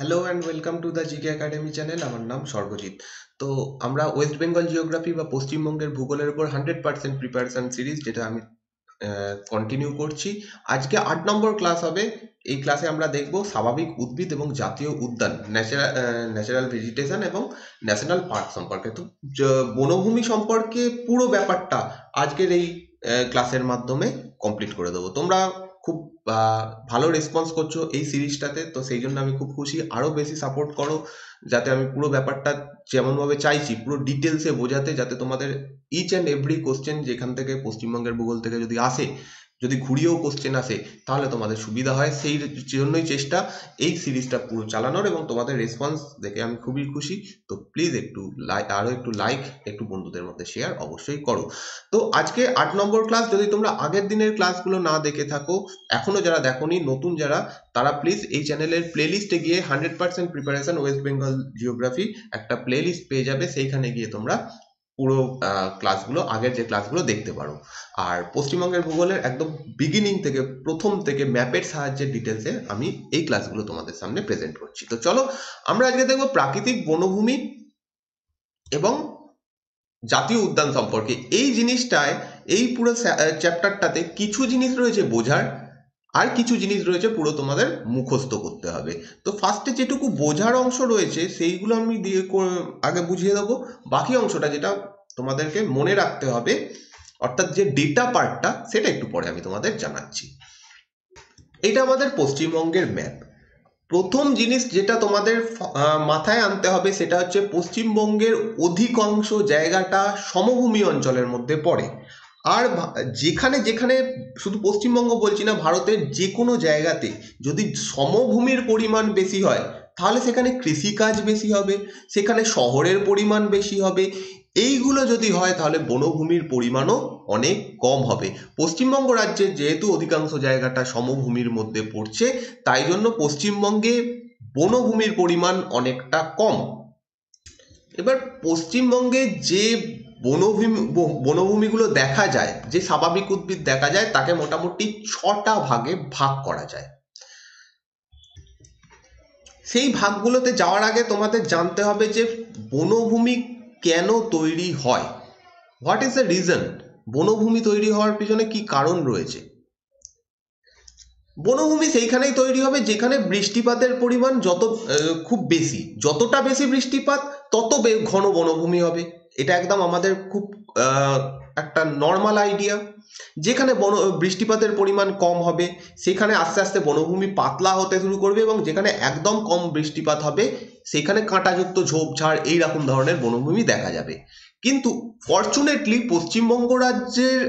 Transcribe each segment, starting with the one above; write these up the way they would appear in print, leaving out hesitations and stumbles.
Hello and welcome to the GK academy channel. আমার নাম সর্বজিৎ। তো আমরা ওয়েস্ট বেঙ্গল জিওগ্রাফি বা পশ্চিমবঙ্গের ভূগোলের উপর 100% প্রিপারেশন সিরিজ, যেটা আমি কন্টিনিউ করছি। আজকে 8 নম্বর ক্লাস হবে। এই ক্লাসে আমরা দেখব স্বাভাবিক উদ্ভিদ এবং জাতীয় উদ্যান, ন্যাচারাল ভেজিটেশন এবং ন্যাশনাল পার্ক সম্পর্কে। তো বনভূমি সম্পর্কে পুরো ব্যাপারটা আজকের এই ক্লাসের মাধ্যমে কমপ্লিট করে দেবো। তোমরা খুব ভালো রেসপন্স করছো এই সিরিজটাতে, তো সেই জন্য আমি খুব খুশি। আরও বেশি সাপোর্ট করো, যাতে আমি পুরো ব্যাপারটা যেমনভাবে চাইছি পুরো ডিটেলসে বোঝাতে, যাতে তোমাদের ইচ অ্যান্ড এভরি কোশ্চেন যেখান থেকে পশ্চিমবঙ্গের ভূগোল থেকে যদি আসে, যদি ঘুরিয়েও কোশ্চেন আসে, তাহলে তোমাদের সুবিধা হয়। সেই জন্যই চেষ্টা এই সিরিজটা পুরো চালানোর, এবং তোমাদের রেসপন্স দেখে আমি খুবই খুশি। তো প্লিজ একটু লাইক, একটু বন্ধুদের মধ্যে শেয়ার অবশ্যই করো। তো আজকে 8 নম্বর ক্লাস। যদি তোমরা আগের দিনের ক্লাসগুলো না দেখে থাকো, এখনো যারা দেখোনি, নতুন যারা, তারা প্লিজ এই চ্যানেলের প্লেলিস্টে গিয়ে 100% প্রিপারেশন ওয়েস্ট বেঙ্গল জিওগ্রাফি একটা প্লেলিস্ট পেয়ে যাবে। সেইখানে গিয়ে তোমরা পুরো ক্লাসগুলো, আগের যে ক্লাসগুলো দেখতে পারো। আর পশ্চিমবঙ্গের ভূগোলের একদম বিগিনিং থেকে, প্রথম থেকে ম্যাপের সাহায্যে ডিটেলসে আমি এই ক্লাসগুলো তোমাদের সামনে প্রেজেন্ট করছি। তো চলো আমরা আজকে দেখবো প্রাকৃতিক বনভূমি এবং জাতীয় উদ্যান সম্পর্কে। এই জিনিসটায়, এই পুরো চ্যাপ্টারটাতে কিছু জিনিস রয়েছে বোঝার, আর কিছু জিনিস রয়েছে পুরো তোমাদের মুখস্থ করতে হবে। তো ফার্স্টে যেটুকু বোঝার অংশ রয়েছে সেইগুলো আমি আগে বুঝিয়ে দেবো। বাকি অংশটা যেটা তোমাদেরকে মনে রাখতে হবে, অর্থাৎ যে ডেটা পার্টটা, সেটা একটু পরে আমি তোমাদের জানাচ্ছি। এটা আমাদের পশ্চিমবঙ্গের ম্যাপ। প্রথম জিনিস যেটা তোমাদের মাথায় আনতে হবে সেটা হচ্ছে পশ্চিমবঙ্গের অধিকাংশ জায়গাটা সমভূমি অঞ্চলের মধ্যে পড়ে। আর যেখানে যেখানে, শুধু পশ্চিমবঙ্গ বলছি না, ভারতের যে কোনো জায়গাতে যদি সমভূমির পরিমাণ বেশি হয়, তাহলে সেখানে কৃষিকাজ বেশি হবে, সেখানে শহরের পরিমাণ বেশি হবে। এইগুলো যদি হয়, তাহলে বনভূমির পরিমাণও অনেক কম হবে। পশ্চিমবঙ্গ রাজ্যের যেহেতু অধিকাংশ জায়গাটা সমভূমির মধ্যে পড়ছে, তাই জন্য পশ্চিমবঙ্গে বনভূমির পরিমাণ অনেকটা কম। এবার পশ্চিমবঙ্গে যে বনভূমিগুলো দেখা যায়, যে স্বাভাবিক উদ্ভিদ দেখা যায়, তাকে মোটামুটি 6টা ভাগে ভাগ করা যায়। সেই ভাগগুলোতে যাওয়ার আগে তোমাদের জানতে হবে যে বনভূমি কেন তৈরি হয়, হোয়াট ইজ দ্য রিজন। বনভূমি তৈরি হওয়ার পিছনে কি কারণ রয়েছে। বনভূমি সেইখানেই তৈরি হবে যেখানে বৃষ্টিপাতের পরিমাণ খুব বেশি। যতটা বেশি বৃষ্টিপাত, তত ঘন বনভূমি হবে। এটা একদম আমাদের খুব একটা নর্মাল আইডিয়া। যেখানে বৃষ্টিপাতের পরিমাণ কম হবে, সেখানে আস্তে আস্তে বনভূমি পাতলা হতে শুরু করবে, এবং যেখানে একদম কম বৃষ্টিপাত হবে, সেখানে কাঁটাযুক্ত ঝোপঝাড় এইরকম ধরনের বনভূমি দেখা যাবে। কিন্তু ফরচুনেটলি পশ্চিমবঙ্গ রাজ্যের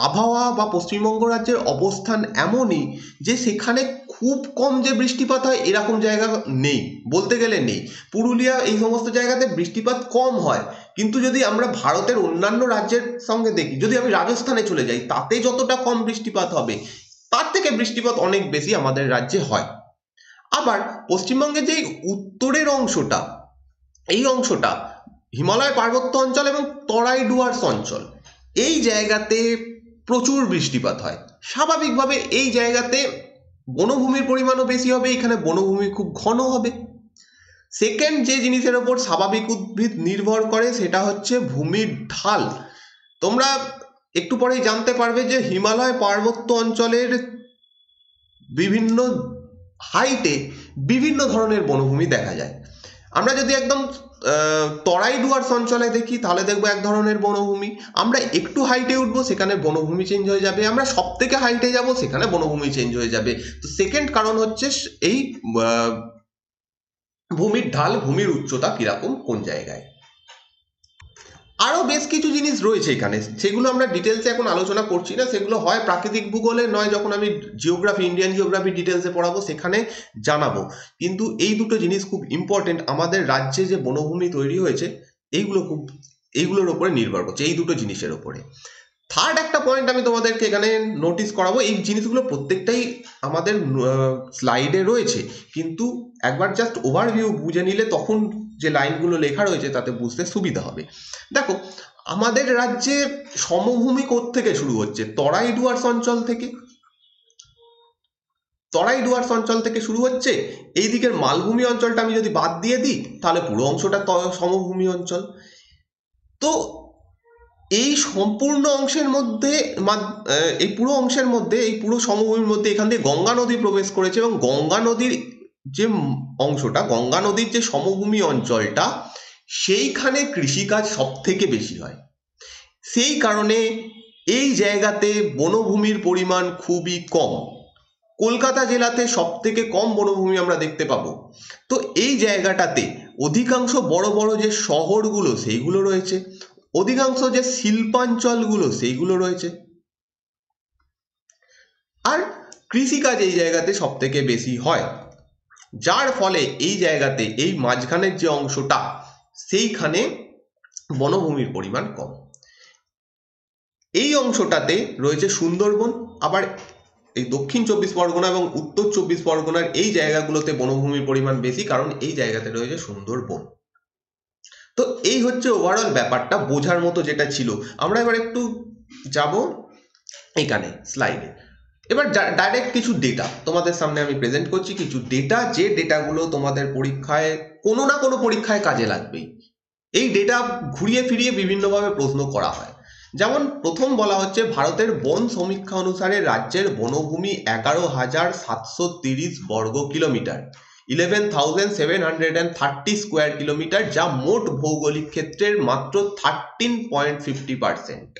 আবহাওয়া বা পশ্চিমবঙ্গ রাজ্যের অবস্থান এমনই যে সেখানে খুব কম যে বৃষ্টিপাত হয় এরকম জায়গা নেই, বলতে গেলে নেই। পুরুলিয়া, এই সমস্ত জায়গাতে বৃষ্টিপাত কম হয়, কিন্তু যদি আমরা ভারতের অন্যান্য রাজ্যের সঙ্গে দেখি, যদি আমি রাজস্থানে চলে যাই, তাতে যতটা কম বৃষ্টিপাত হবে, তার থেকে বৃষ্টিপাত অনেক বেশি আমাদের রাজ্যে হয়। আবার পশ্চিমবঙ্গের যে উত্তরের অংশটা, এই অংশটা হিমালয় পার্বত্য অঞ্চল এবং তরাই ডুয়ার্স অঞ্চল, এই জায়গাতে প্রচুর বৃষ্টিপাত হয়। স্বাভাবিকভাবে এই জায়গাতে বনভূমির পরিমাণও বেশি হবে, এখানে বনভূমি খুব ঘন হবে। সেকেন্ড যে জিনিসের ওপর স্বাভাবিক উদ্ভিদ নির্ভর করে, সেটা হচ্ছে ভূমির ঢাল। তোমরা একটু পরেই জানতে পারবে যে হিমালয় পার্বত্য অঞ্চলের বিভিন্ন হাইটে বিভিন্ন ধরনের বনভূমি দেখা যায়। আমরা যদি একদম তরাই ডুয়ার্স অঞ্চলে দেখি, তাহলে দেখবো এক ধরনের বনভূমি। আমরা একটু হাইটে উঠবো, সেখানে বনভূমি চেঞ্জ হয়ে যাবে। আমরা সব থেকে হাইটে যাব, সেখানে বনভূমি চেঞ্জ হয়ে যাবে। তো সেকেন্ড কারণ হচ্ছে এই ভূমির ঢাল, ভূমির উচ্চতা কিরকম, কোন জায়গায়। আরও বেশ কিছু জিনিস রয়েছে এখানে, সেগুলো আমরা ডিটেলসে এখন আলোচনা করছি না। সেগুলো হয় প্রাকৃতিক ভূগোলে, নয় যখন আমি জিওগ্রাফি, ইন্ডিয়ান জিওগ্রাফি ডিটেলসে পড়াবো সেখানে জানাবো। কিন্তু এই দুটো জিনিস খুব ইম্পর্টেন্ট। আমাদের রাজ্যে যে বনভূমি তৈরি হয়েছে, এইগুলোর ওপরে নির্ভর করছে, এই দুটো জিনিসের ওপরে। থার্ড একটা পয়েন্ট আমি তোমাদেরকে এখানে নোটিস করাবো। এই জিনিসগুলো প্রত্যেকটাই আমাদের স্লাইডে রয়েছে, কিন্তু একবার জাস্ট ওভারভিউ বুঝে নিলে তখন যে লাইনগুলো লেখা রয়েছে তাতে বুঝতে সুবিধা হবে। দেখো, আমাদের রাজ্যে সমভূমি থেকে শুরু হচ্ছে, তরাই ডুয়ার্স অঞ্চল থেকে। তরাই ডুয়ার্স অঞ্চল থেকে শুরু হচ্ছে, এই দিকের মালভূমি অঞ্চলটা আমি যদি বাদ দিয়ে দিই তাহলে পুরো অংশটা সমভূমি অঞ্চল। তো এই সম্পূর্ণ অংশের মধ্যে এই পুরো অংশের মধ্যে, এই পুরো সমভূমির মধ্যে এখান দিয়ে গঙ্গা নদী প্রবেশ করেছে, এবং গঙ্গা নদীর যে অংশটা, গঙ্গা নদীর যে সমভূমি অঞ্চলটা, সেইখানে কৃষিকাজ সব থেকে বেশি হয়। সেই কারণে এই জায়গাতে বনভূমির পরিমাণ খুবই কম। কলকাতা জেলাতে সব থেকে কম বনভূমি আমরা দেখতে পাবো। তো এই জায়গাটাতে অধিকাংশ বড় বড় যে শহরগুলো সেইগুলো রয়েছে, অধিকাংশ যে শিল্পাঞ্চলগুলো সেইগুলো রয়েছে, আর কৃষিকাজ এই জায়গাতে সব থেকে বেশি হয়, যার ফলে এই জায়গাতে এই মাঝখানের যে অংশটা সেইখানে বনভূমির পরিমাণ কম। এই অংশটাতে রয়েছে সুন্দরবন, আবার এই দক্ষিণ 24 পরগনা এবং উত্তর 24 পরগনার এই জায়গাগুলোতে বনভূমির পরিমাণ বেশি, কারণ এই জায়গাতে রয়েছে সুন্দরবন। তো এই হচ্ছে ওভারঅল ব্যাপারটা বোঝার মতো যেটা ছিল। আমরা এবার একটু যাব এখানে স্লাইডে। এবার ডাইরেক্ট কিছু ডেটা তোমাদের সামনে আমি প্রেজেন্ট করছি, কিছু ডেটা, যে ডেটাগুলো তোমাদের পরীক্ষায় কোনো না কোনো পরীক্ষায় কাজে লাগবেই। এই ডেটা ঘুরিয়ে ফিরিয়ে বিভিন্নভাবে প্রশ্ন করা হয়। যেমন প্রথম বলা হচ্ছে, ভারতের বন সমীক্ষা অনুসারে রাজ্যের বনভূমি 11,730 বর্গ কিলোমিটার, 11,730 স্কোয়ার কিলোমিটার, যা মোট ভৌগোলিক ক্ষেত্রের মাত্র 13.50%,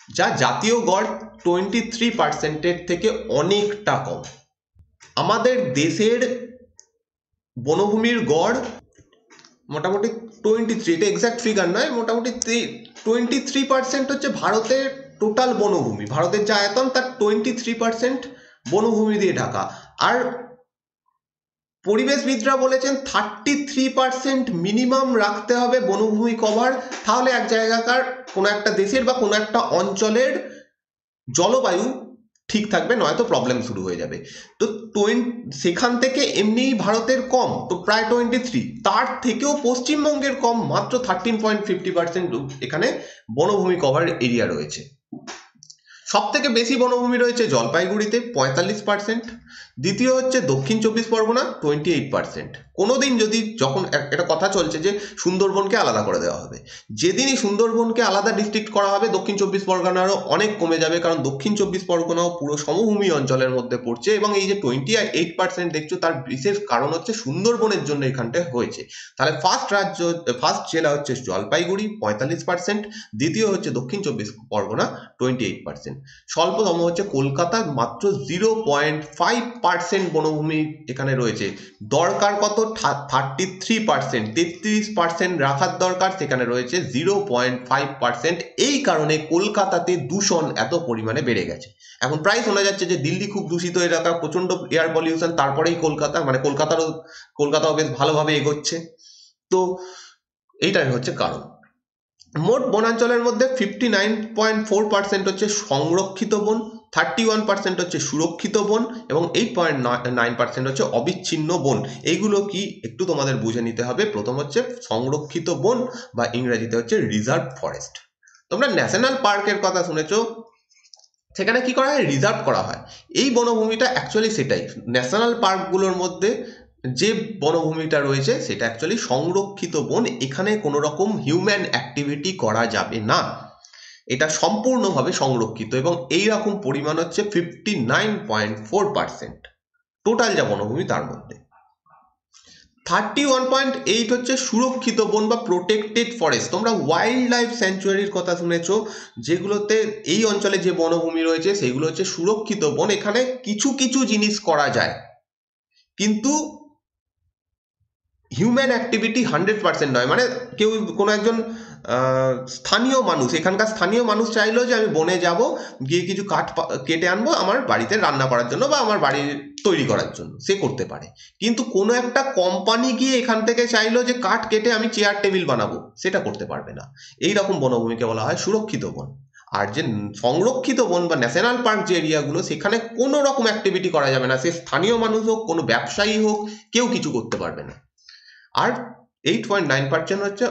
যা জাতীয় গড় 23%-এর থেকে অনেকটা কম। আমাদের দেশের বনভূমির গড় মোটামুটি 23, এটা এক্সাক্ট ফিগার নয়, মোটামুটি 23% হচ্ছে ভারতের টোটাল বনভূমি। ভারতের যে আয়তন তার 23% বনভূমি দিয়ে ঢাকা। আর পরিবেশবিদরা বলেছেন 33% মিনিমাম রাখতে হবে বনভূমি কভার, তাহলে এক জায়গাকার কোনো একটা দেশের বা কোনো একটা অঞ্চলের জলবায়ু ঠিক থাকবে, নয়তো প্রবলেম শুরু হয়ে যাবে। তো সেখান থেকে এমনি ভারতের কম, তো প্রায় 23, তার থেকেও পশ্চিমবঙ্গের কম, মাত্র 13.50% এখানে বনভূমি কভার এরিয়া রয়েছে। সব থেকে বেশি বনভূমি রয়েছে জলপাইগুড়িতে 45%, দ্বিতীয় হচ্ছে দক্ষিণ 24 পরগনা 28%। কোনোদিন যদি, যখন একটা কথা চলছে যে সুন্দরবনকে আলাদা করে দেওয়া হবে, যেদিনই সুন্দরবনকে আলাদা ডিস্ট্রিক্ট করা হবে দক্ষিণ 24 পরগনারও অনেক কমে যাবে, কারণ দক্ষিণ 24 পরগনাও পুরো সমভূমি অঞ্চলের মধ্যে পড়ছে, এবং এই যে 28% দেখছো তার বিশেষ কারণ হচ্ছে সুন্দরবনের জন্য এখানটা হয়েছে। তাহলে ফার্স্ট জেলা হচ্ছে জলপাইগুড়ি 45%, দ্বিতীয় হচ্ছে দক্ষিণ 24 পরগনা 28%, স্বল্পতম হচ্ছে কলকাতা মাত্র 0.5% বনভূমি এখানে রয়েছে। দরকার কত? 33%, 33% রাখার দরকার, সেখানে রয়েছে 0.5%। এই কারণে কলকাতাতে দূষণ এত পরিমাণে বেড়ে গেছে। এখন প্রায় শোনা যাচ্ছে যে দিল্লি খুব দূষিত এলাকা, প্রচন্ড এয়ার পলিউশন, তারপরেই কলকাতা, মানে কলকাতাও বেশ ভালোভাবে এগোচ্ছে। তো এইটাই হচ্ছে কারণ। মোট বনাঞ্চলের মধ্যে 59.4% হচ্ছে সংরক্ষিত বন, 31% হচ্ছে সুরক্ষিত বন, এবং 8.9% হচ্ছে অবিচ্ছিন্ন বন। এইগুলো কি একটু তোমাদের বুঝে নিতে হবে। প্রথম হচ্ছে সংরক্ষিত বন, বা ইংরেজিতে হচ্ছে রিজার্ভ ফরেস্ট। তোমরা ন্যাশনাল পার্কের কথা শুনেছো, সেখানে কি করা হয়? রিজার্ভ করা হয়। এই বনভূমিটা অ্যাকচুয়ালি সেটাই, ন্যাশনাল পার্কগুলোর মধ্যে যে বনভূমিটা রয়েছে সেটা অ্যাকচুয়ালি সংরক্ষিত বন। এখানে কোনো রকম হিউম্যান অ্যাক্টিভিটি করা যাবে না, এটা সম্পূর্ণভাবে সংরক্ষিত, এবং এই রকম পরিমাণ হচ্ছে 59.4% টোটাল যা বনভূমি তার মধ্যে। 31.8 হচ্ছে সুরক্ষিত বন বা প্রোটেক্টেড ফরেস্ট। তোমরা ওয়াইল্ড লাইফ স্যাংচুয়ারির কথা শুনেছো, যেগুলোতে এই অঞ্চলে যে বনভূমি রয়েছে সেগুলো হচ্ছে সুরক্ষিত বন। এখানে কিছু কিছু জিনিস করা যায়, কিন্তু হিউম্যান অ্যাক্টিভিটি 100% নয়। মানে কেউ, কোনো একজন স্থানীয় মানুষ, এখানকার স্থানীয় মানুষ চাইলো যে আমি বনে যাব, গিয়ে কিছু কাঠ কেটে আনবো আমার বাড়িতে রান্না করার জন্য বা আমার বাড়ি তৈরি করার জন্য, সে করতে পারে। কিন্তু কোনো একটা কোম্পানি গিয়ে এখান থেকে চাইলো যে কাঠ কেটে আমি চেয়ার টেবিল বানাবো, সেটা করতে পারবে না। এই রকম বনভূমিকে বলা হয় সুরক্ষিত বন। আর যে সংরক্ষিত বন বা ন্যাশনাল পার্ক যে এরিয়াগুলো, সেখানে কোনো রকম অ্যাক্টিভিটি করা যাবে না, সে স্থানীয় মানুষ হোক, কোনো ব্যবসায়ী হোক, কেউ কিছু করতে পারবে না। আর 8.9% হচ্ছে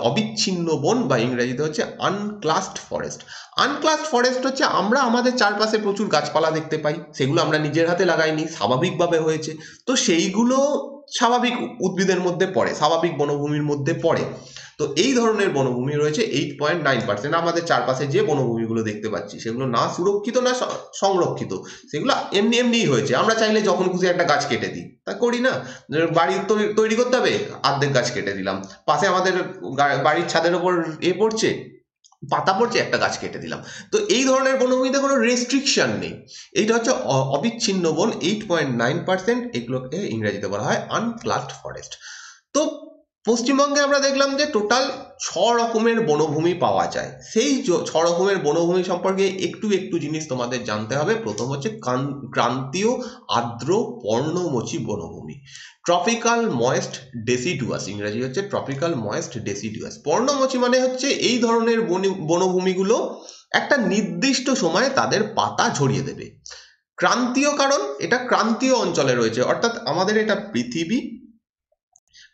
অবিচ্ছিন্ন বন বা ইংরেজিতে হচ্ছে আনক্লাসড ফরেস্ট। আনক্লাসড ফরেস্ট হচ্ছে আমরা আমাদের চারপাশে প্রচুর গাছপালা দেখতে পাই, সেগুলো আমরা নিজের হাতে লাগাইনি, স্বাভাবিকভাবে হয়েছে, তো সেইগুলো স্বাভাবিক উদ্ভিদের মধ্যে পড়ে, স্বাভাবিক বনভূমির মধ্যে পড়ে। তো এই ধরনের বনভূমি রয়েছে 8.9%। আমাদের চারপাশে যে বনভূমিগুলো দেখতে পাচ্ছি সেগুলো না সুরক্ষিত না সংরক্ষিত, সেগুলো এমনি এমনিই হয়েছে। আমরা চাইলে যখন খুশি একটা গাছ কেটে দিই, তা করি না? বাড়ি তৈরি করতে হবে, অর্ধেক গাছ কেটে দিলাম। পাশে আমাদের বাড়ির ছাদের ওপর পড়ছে, পাতা পড়ছে, একটা গাছ কেটে দিলাম। তো এই ধরনের বনভূমিতে কোনো রেস্ট্রিকশন নেই। এইটা হচ্ছে অবিচ্ছিন্ন বন 8.9%, এগুলোকে ইংরেজিতে বলা হয় আনক্লাসড ফরেস্ট। তো পশ্চিমবঙ্গে আমরা দেখলাম যে টোটাল 6 রকমের বনভূমি পাওয়া যায়। সেই 6 রকমের বনভূমি সম্পর্কে একটু একটু জিনিস তোমাদের জানতে হবে। প্রথম হচ্ছে ক্রান্তীয় আর্দ্র পর্ণমোচী বনভূমি, ট্রপিক্যাল ময়েস্ট ডেসিডুয়াস, ইংরেজি হচ্ছে ট্রপিক্যাল ময়েস্ট ডেসিডুয়াস। পর্ণমোচী মানে হচ্ছে এই ধরনের বনভূমিগুলো একটা নির্দিষ্ট সময়ে তাদের পাতা ঝরিয়ে দেবে। ক্রান্তীয় কারণ এটা ক্রান্তীয় অঞ্চলে রয়েছে, অর্থাৎ আমাদের এটা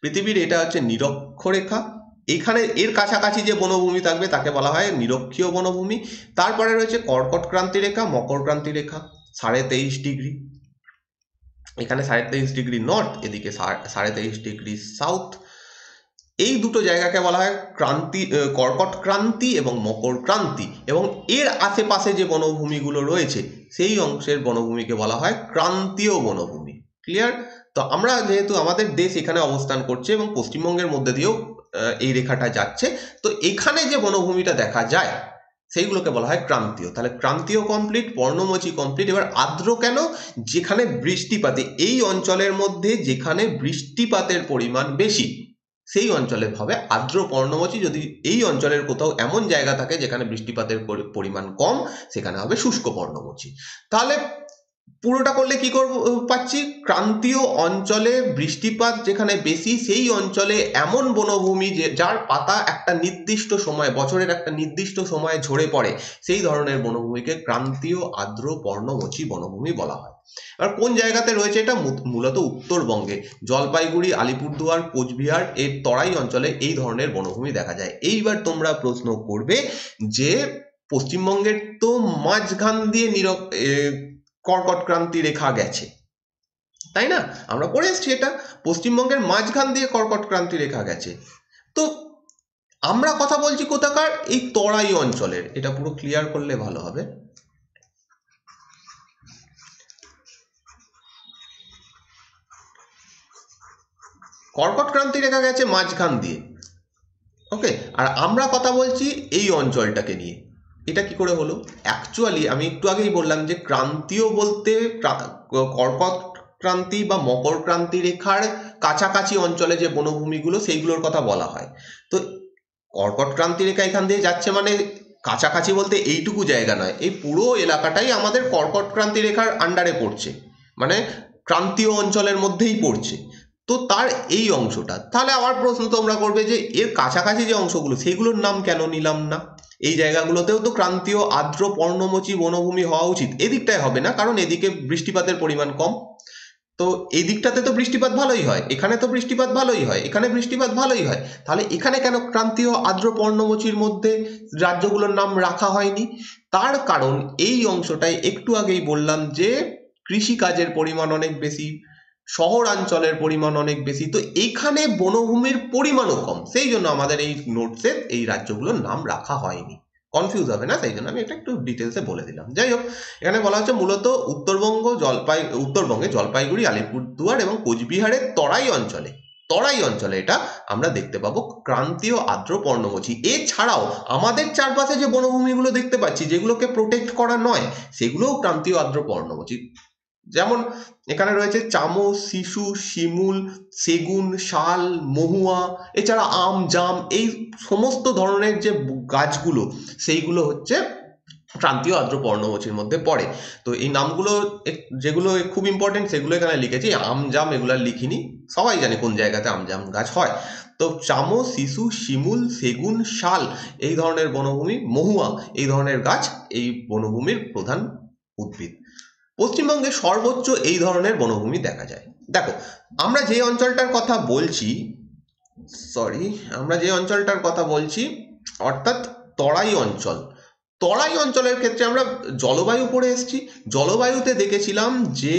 পৃথিবীর এটা হচ্ছে নিরক্ষরেখা, এখানে এর কাছাকাছি যে বনভূমি থাকবে তাকে বলা হয় নিরক্ষীয় বনভূমি। তারপরে রয়েছে কর্কট ক্রান্তি রেখা, মকর ক্রান্তি রেখা 23.5 ডিগ্রি, এখানে 23.5 ডিগ্রি নর্থ, এদিকে 23.5 ডিগ্রি সাউথ। এই দুটো জায়গাকে বলা হয় কর্কট ক্রান্তি এবং মকর ক্রান্তি, এবং এর আশেপাশে যে বনভূমিগুলো রয়েছে সেই অংশের বনভূমিকে বলা হয় ক্রান্তীয় বনভূমি। ক্লিয়ার? তো আমরা যেহেতু আমাদের দেশ এখানে অবস্থান করছে এবং পশ্চিমবঙ্গের মধ্যে দিয়েও এই রেখাটা যাচ্ছে, তো এখানে যে বনভূমিটা দেখা যায় সেইগুলোকে বলা হয় ক্রান্তীয়। তাহলে ক্রান্তীয় কমপ্লিট, পর্ণমোচী কমপ্লিট। এবার আর্দ্র কেন? যেখানে বৃষ্টিপাতে, এই অঞ্চলের মধ্যে যেখানে বৃষ্টিপাতের পরিমাণ বেশি সেই অঞ্চলে হবে আর্দ্র পর্ণমোচী। যদি এই অঞ্চলের কোথাও এমন জায়গা থাকে যেখানে বৃষ্টিপাতের পরিমাণ কম, সেখানে হবে শুষ্ক পর্ণমোচী। তাহলে পুরোটা করলে কি পাচ্ছি? ক্রান্তীয় অঞ্চলে বৃষ্টিপাত যেখানে বেশি সেই অঞ্চলে এমন বনভূমি যার পাতা একটা নির্দিষ্ট সময়, বছরের একটা নির্দিষ্ট সময়ে ঝরে পড়ে, সেই ধরনের বনভূমিকে ক্রান্তীয় আর্দ্র পর্ণমোচী বনভূমি বলা হয়। এবার কোন জায়গাতে রয়েছে এটা? মূলত উত্তরবঙ্গে, জলপাইগুড়ি, আলিপুরদুয়ার, কোচবিহার এর তরাই অঞ্চলে এই ধরনের বনভূমি দেখা যায়। এইবার তোমরা প্রশ্ন করবে যে পশ্চিমবঙ্গের তো মাঝখান দিয়ে কর্কট ক্রান্তি রেখা গেছে, তাই না? আমরা পড়ে এসছি এটা, পশ্চিমবঙ্গের মাঝখান দিয়ে কর্কট ক্রান্তি রেখা গেছে। তো আমরা কথা বলছি কোথাকার? এই তরাই অঞ্চলের। এটা পুরো ক্লিয়ার করলে ভালো হবে। কর্কট ক্রান্তি রেখা গেছে মাঝখান দিয়ে, ওকে। আর আমরা কথা বলছি এই অঞ্চলটাকে নিয়ে। এটা কি করে হলো? অ্যাকচুয়ালি আমি একটু আগেই বললাম যে ক্রান্তীয় বলতে কর্কট ক্রান্তি বা মকর ক্রান্তি রেখার কাছাকাছি অঞ্চলে যে বনভূমিগুলো সেইগুলোর কথা বলা হয়। তো কর্কট ক্রান্তি রেখা এখান দিয়ে যাচ্ছে মানে কাছাকাছি বলতে এইটুকু জায়গা নয়, এই পুরো এলাকাটাই আমাদের কর্কট ক্রান্তি রেখার আন্ডারে পড়ছে, মানে ক্রান্তীয় অঞ্চলের মধ্যেই পড়ছে। তো তার এই অংশটা, তাহলে আবার প্রশ্ন তোমরা করবে যে এর কাছাকাছি যে অংশগুলো সেইগুলোর নাম কেন নিলাম না? এই জায়গাগুলোতেও তো ক্রান্তীয় আর্দ্র পর্ণমোচী বনভূমি হওয়া উচিত। এদিকটায় হবে না, কারণ এদিকে বৃষ্টিপাতের পরিমাণ কম। তো এই দিকটাতে তো বৃষ্টিপাত ভালোই হয়, এখানে তো বৃষ্টিপাত ভালোই হয়, এখানে বৃষ্টিপাত ভালোই হয়, তাহলে এখানে কেন ক্রান্তীয় আর্দ্র পর্ণমোচীর মধ্যে রাজ্যগুলোর নাম রাখা হয়নি? তার কারণ এই অংশটায় একটু আগেই বললাম যে কৃষিকাজের পরিমাণ অনেক বেশি, শহরাঞ্চলের পরিমাণ অনেক বেশি, তো এইখানে বনভূমির পরিমাণও কম, সেই জন্য আমাদের এই নোটসে এই রাজ্যগুলোর নাম রাখা হয়নি। কনফিউজ হবে না, সেই জন্য আমি এটা একটু ডিটেলসে বলে দিলাম। যাই হোক, এখানে বলা হচ্ছে মূলত উত্তরবঙ্গে জলপাইগুড়ি, আলিপুরদুয়ার এবং কোচবিহারের তরাই অঞ্চলে এটা আমরা দেখতে পাবো ক্রান্তীয় আর্দ্র পর্ণমোচী। এছাড়াও আমাদের চারপাশে যে বনভূমিগুলো দেখতে পাচ্ছি যেগুলোকে প্রোটেক্ট করা নয়, সেগুলোও ক্রান্তীয় আর্দ্র পর্ণমোচী। যেমন এখানে রয়েছে চামো, শিশু, শিমুল, সেগুন, শাল, মহুয়া, এছাড়া আম, জাম, এই সমস্ত ধরনের যে গাছগুলো সেইগুলো হচ্ছে ক্রান্তীয় আর্দ্র পর্ণমোচীর মধ্যে পড়ে। তো এই নামগুলো যেগুলো খুব ইম্পর্টেন্ট সেগুলো এখানে লিখেছি, আম জাম এগুলো লিখিনি, সবাই জানে কোন জায়গাতে আম জাম গাছ হয়। তো চামো, শিশু, শিমুল, সেগুন, শাল এই ধরনের বনভূমি, মহুয়া এই ধরনের গাছ এই বনভূমির প্রধান উদ্ভিদ। পশ্চিমবঙ্গে সর্বোচ্চ এই ধরনের বনভূমি দেখা যায়। দেখো, আমরা যে অঞ্চলটার কথা বলছি সরি, আমরা যে অঞ্চলটার কথা বলছি অর্থাৎ তরাই অঞ্চল। তরাই অঞ্চলের ক্ষেত্রে আমরা জলবায়ু পড়ে এসেছি। জলবায়ুতে দেখেছিলাম যে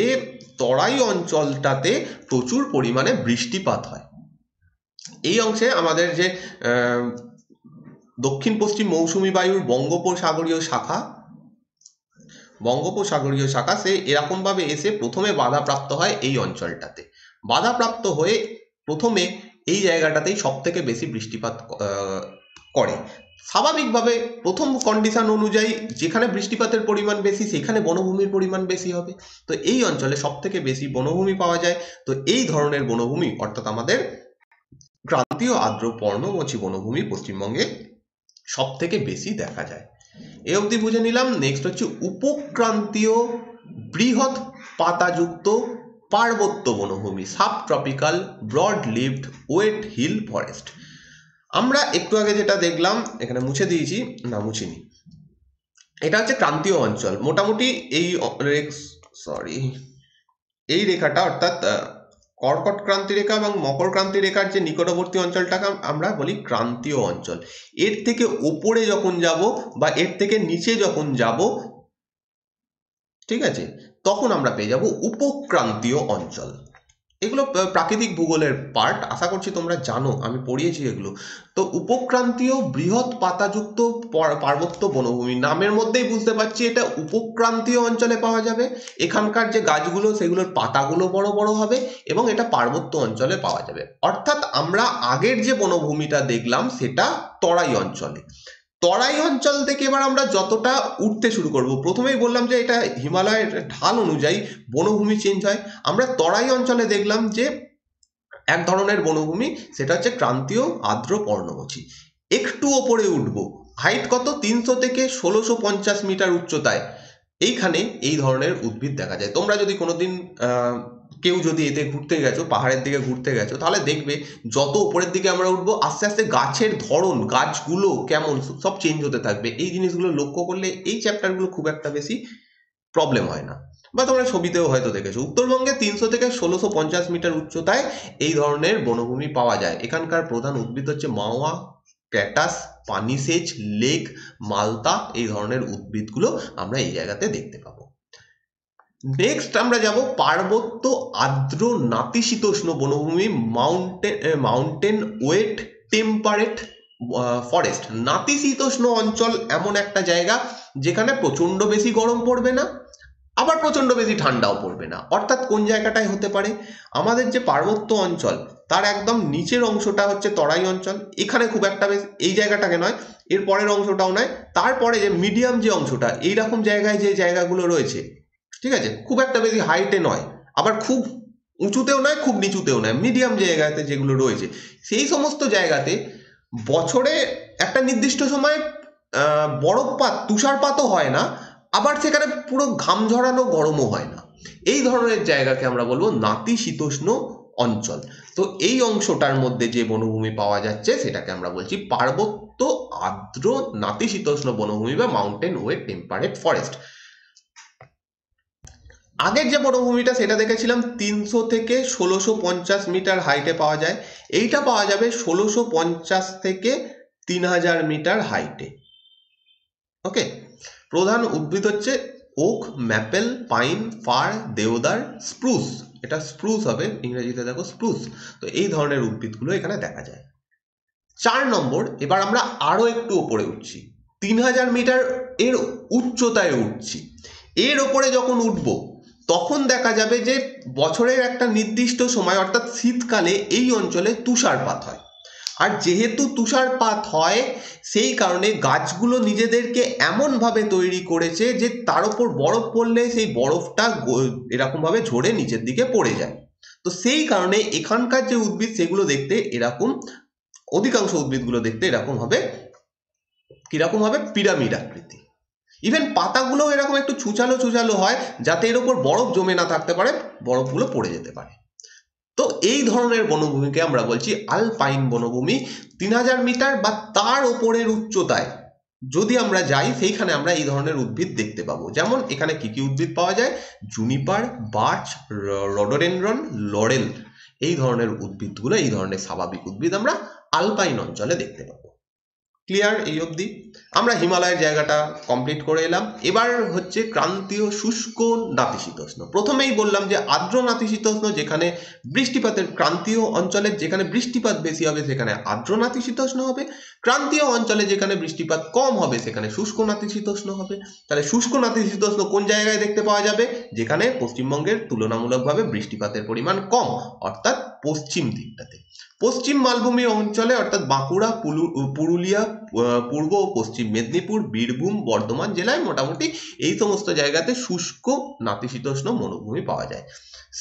তরাই অঞ্চলটাতে প্রচুর পরিমাণে বৃষ্টিপাত হয়। এই অংশে আমাদের যে দক্ষিণ পশ্চিম মৌসুমী বায়ুর বঙ্গোপসাগরীয় শাখা সে এরকমভাবে এসে প্রথমে বাধাপ্রাপ্ত হয় এই অঞ্চলটাতে। বাধাপ্রাপ্ত হয়ে প্রথমে এই জায়গাটাতেই সব থেকে বেশি বৃষ্টিপাত করে। স্বাভাবিকভাবে প্রথম কন্ডিশন অনুযায়ী যেখানে বৃষ্টিপাতের পরিমাণ বেশি সেখানে বনভূমির পরিমাণ বেশি হবে। তো এই অঞ্চলে সব থেকে বেশি বনভূমি পাওয়া যায়। তো এই ধরনের বনভূমি অর্থাৎ আমাদের ক্রান্তীয় আর্দ্র পর্ণমোচী বনভূমি পশ্চিমবঙ্গে সব থেকে বেশি দেখা যায়। এ অবধি বুঝে নিলাম। নেক্সট হচ্ছে উপক্রান্তীয় বৃহৎ পাতাযুক্ত পার্বত্য বনভূমি, sub tropical broad leaved wet hill forest. আমরা একটু আগে যেটা দেখলাম, এখানে মুছে দিয়েছি, না মুছিনি, এটা হচ্ছে ক্রান্তীয় অঞ্চল। মোটামুটি এই রেখাটা অর্থাৎ কর্কট ক্রান্তি রেখা এবং মকর ক্রান্তি রেখার যে নিকটবর্তী অঞ্চলটাকে আমরা বলি ক্রান্তীয় অঞ্চল। এর থেকে ওপরে যখন যাব বা এর থেকে নিচে যখন যাব, ঠিক আছে, তখন আমরা পেয়ে যাব উপক্রান্তীয় অঞ্চল। এগুলো প্রাকৃতিক ভূগোলের পার্ট, আশা করছি তোমরা জানো, আমি পড়িয়েছি এগুলো। তো উপক্রান্তীয় বৃহৎ পাতাযুক্ত পার্বত্য বনভূমি, নামের মধ্যেই বুঝতে পারছি এটা উপক্রান্তীয় অঞ্চলে পাওয়া যাবে। এখানকার যে গাছগুলো সেগুলোর পাতাগুলো বড় বড় হবে এবং এটা পার্বত্য অঞ্চলে পাওয়া যাবে। অর্থাৎ আমরা আগের যে বনভূমিটা দেখলাম সেটা তরাই অঞ্চলে। তরাই অঞ্চল থেকে এবার আমরা যতটা উঠতে শুরু করব, প্রথমেই বললাম যে এটা হিমালয়ের ঢাল অনুযায়ী বনভূমি চেঞ্জ হয়। আমরা তরাই অঞ্চলে দেখলাম যে এক ধরনের বনভূমি, সেটা হচ্ছে ক্রান্তীয় আর্দ্র পর্ণমোচী। একটু ওপরে উঠব, হাইট কত, 300 থেকে 1650 মিটার উচ্চতায় এইখানে এই ধরনের উদ্ভিদ দেখা যায়। তোমরা যদি কোনোদিন কেউ যদি এতে ঘুরতে গেছো, পাহাড়ের দিকে ঘুরতে গেছো, তাহলে দেখবে যত উপরের দিকে আমরা উঠবো আস্তে আস্তে গাছের ধরন, গাছগুলো কেমন সব চেঞ্জ হতে থাকবে। এই জিনিসগুলো লক্ষ্য করলে এই চ্যাপ্টারগুলো খুব একটা বেশি প্রবলেম হয় না, বা তোমরা ছবিতেও হয়তো দেখেছো। উত্তরবঙ্গে 300 থেকে 1650 মিটার উচ্চতায় এই ধরনের বনভূমি পাওয়া যায়। এখানকার প্রধান উদ্ভিদ হচ্ছে মাওয়া, ক্যাটাস, পানিসেচ, লেক, মালতা, এই ধরনের উদ্ভিদগুলো আমরা এই জায়গাতে দেখতে পাবো। নেক্সট আমরা যাব পার্বত্য আর্দ্র নাতিশীতোষ্ণ বনভূমি, মাউন্টেন ওয়েট টেম্পারেট ফরেস্ট। নাতিশীতোষ্ণ অঞ্চল এমন একটা জায়গা যেখানে প্রচন্ড বেশি গরম পড়বে না, আবার প্রচন্ড বেশি ঠান্ডাও পড়বে না। অর্থাৎ কোন জায়গাটায় হতে পারে, আমাদের যে পার্বত্য অঞ্চল তার একদম নিচের অংশটা হচ্ছে তরাই অঞ্চল। এখানে খুব একটা বেশ, এই জায়গাটাকে নয়, এর পরের অংশটাও নয়, তারপরে যে মিডিয়াম যে অংশটা, এইরকম জায়গায় যে জায়গাগুলো রয়েছে, ঠিক আছে, খুব একটা বেশি হাইটে নয়, আবার খুব উঁচুতেও নয়, খুব নিচুতেও নয়, মিডিয়াম জায়গাতে যেগুলো রয়েছে, সেই সমস্ত জায়গাতে বছরে একটা নির্দিষ্ট সময় বরফপাত, তুষারপাতও হয় না, আবার সেখানে পুরো ঘাম ঝরানো গরমও হয় না। এই ধরনের জায়গাকে আমরা বলবো নাতিশীতোষ্ণ অঞ্চল। তো এই অংশটার মধ্যে যে বনভূমি পাওয়া যাচ্ছে সেটাকে আমরা বলছি পার্বত্য আর্দ্র নাতিশীতোষ্ণ বনভূমি বা মাউন্টেন ওয়েট টেম্পারেট ফরেস্ট। আগের যে বনভূমিটা সেটা দেখেছিলাম 300 থেকে 1650 মিটার হাইটে পাওয়া যায়। এইটা পাওয়া যাবে 1650 থেকে 3000 মিটার হাইটে। ওকে, প্রধান উদ্ভিদ হচ্ছে oak, maple, pine, fir, deodar, spruce. এটা স্প্রুস হবে, ইংরেজিতে দেখো স্প্রুস। তো এই ধরনের উদ্ভিদগুলো এখানে দেখা যায়। 4 নম্বর, এবার আমরা আরো একটু উপরে উঠছি, 3000 মিটার এর উচ্চতায় উঠছি। এর ওপরে যখন উঠবো তখন দেখা যাবে যে বছরের একটা নির্দিষ্ট সময় অর্থাৎ শীতকালে এই অঞ্চলে তুষারপাত হয়। আর যেহেতু তুষারপাত হয় সেই কারণে গাছগুলো নিজেদেরকে এমনভাবে তৈরি করেছে যে তার উপর বরফ পড়লে সেই বরফটা এরকমভাবে ঝরে নিচের দিকে পড়ে যায়। তো সেই কারণে এখানকার যে উদ্ভিদ সেগুলো দেখতে এরকম, অধিকাংশ উদ্ভিদগুলো দেখতে এরকম হবে, কিরকম হবে, পিরামিড আকৃতি। ইভেন পাতাগুলো এরকম একটু ছুচালো ছুচালো হয় যাতে এর উপর বরফ জমে না থাকতে পারে, বরফগুলো পড়ে যেতে পারে। তো এই ধরনের বনভূমিকে আমরা বলছি আলপাইন বনভূমি। 3000 মিটার বা তার উপরের উচ্চতায় যদি আমরা যাই সেইখানে আমরা এই ধরনের উদ্ভিদ দেখতে পাবো। যেমন এখানে কি কি উদ্ভিদ পাওয়া যায়, জুনিপার, বার্চ, রডোডেনড্রন, লরেল, এই ধরনের উদ্ভিদগুলো, এই ধরনের স্বাভাবিক উদ্ভিদ আমরা আলপাইন অঞ্চলে দেখতে পাবো। ক্লিয়ার এই অবধি? আমরা হিমালয়ের জায়গাটা কমপ্লিট করে এলাম। এবার হচ্ছে ক্রান্তীয় শুষ্ক নাতিশীতোষ্ণ। প্রথমেই বললাম যে আর্দ্র নাতিশীতোষ্ণ, যেখানে বৃষ্টিপাতের, ক্রান্তীয় অঞ্চলে যেখানে বৃষ্টিপাত বেশি হবে সেখানে আর্দ্র নাতিশীতোষ্ণ হবে, ক্রান্তীয় অঞ্চলে যেখানে বৃষ্টিপাত কম হবে সেখানে শুষ্ক নাতিশীতোষ্ণ হবে। তাহলে শুষ্ক নাতিশীতোষ্ণ কোন জায়গায় দেখতে পাওয়া যাবে? যেখানে পশ্চিমবঙ্গের তুলনামূলকভাবে বৃষ্টিপাতের পরিমাণ কম, অর্থাৎ পশ্চিম দিকটাতে। পশ্চিম মালভূমি অঞ্চলে অর্থাৎ বাঁকুড়া, পুরুলিয়া, পূর্ব ও পশ্চিম মেদিনীপুর, বীরভূম, বর্ধমান জেলায় মোটামুটি এই সমস্ত জায়গাতে শুষ্ক নাতিশীতোষ্ণ মরুভূমি পাওয়া যায়।